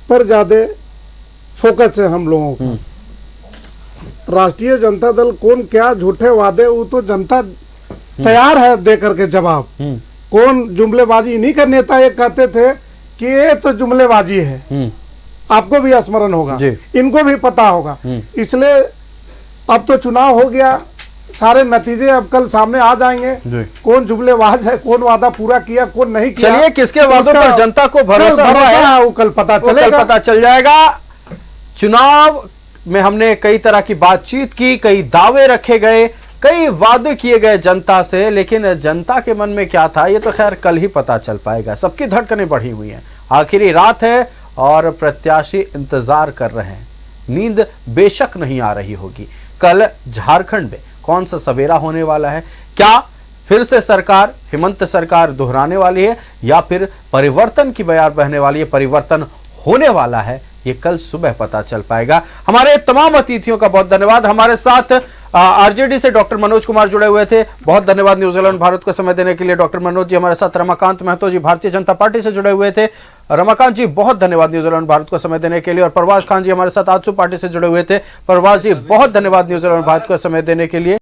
पर ज्यादा फोकस है हम लोगों का। राष्ट्रीय जनता दल कौन क्या झूठे वादे, वो तो जनता तैयार है दे करके जवाब। कौन जुमलेबाजी, इन्हीं का नेता ये कहते थे कि ये तो जुमलेबाजी है। आपको भी स्मरण होगा, इनको भी पता होगा। इसलिए अब तो चुनाव हो गया, सारे नतीजे अब कल सामने आ जाएंगे, कौन जुमलेबाज है, कौन वादा पूरा किया, कौन नहीं किया। चलिए, किसके वादों पर जनता को भरोसा है वो कल पता चलेगा, पता चल जाएगा। चुनाव में हमने कई तरह की बातचीत की, कई दावे रखे गए, कई वादे किए गए जनता से, लेकिन जनता के मन में क्या था ये तो खैर कल ही पता चल पाएगा। सबकी धड़कनें बढ़ी हुई हैं, आखिरी रात है और प्रत्याशी इंतजार कर रहे हैं। नींद बेशक नहीं आ रही होगी। कल झारखंड में कौन सा सवेरा होने वाला है, क्या फिर से सरकार, हेमंत सरकार दोहराने वाली है या फिर परिवर्तन की बयार बहने वाली है, परिवर्तन होने वाला है, ये कल सुबह पता चल पाएगा। हमारे तमाम अतिथियों का बहुत धन्यवाद। हमारे साथ आरजेडी से डॉक्टर मनोज कुमार जुड़े हुए थे, बहुत धन्यवाद न्यूजीलैंड भारत को समय देने के लिए डॉक्टर मनोज जी। हमारे साथ रमाकांत महतो जी भारतीय जनता पार्टी से जुड़े हुए थे, रमाकांत जी बहुत धन्यवाद न्यूजीलैंड भारत को समय देने के लिए। और परवाज खान जी हमारे साथ आजसू पार्टी से जुड़े हुए थे, परवाज जी बहुत धन्यवाद न्यूजीलैंड भारत को समय देने के लिए।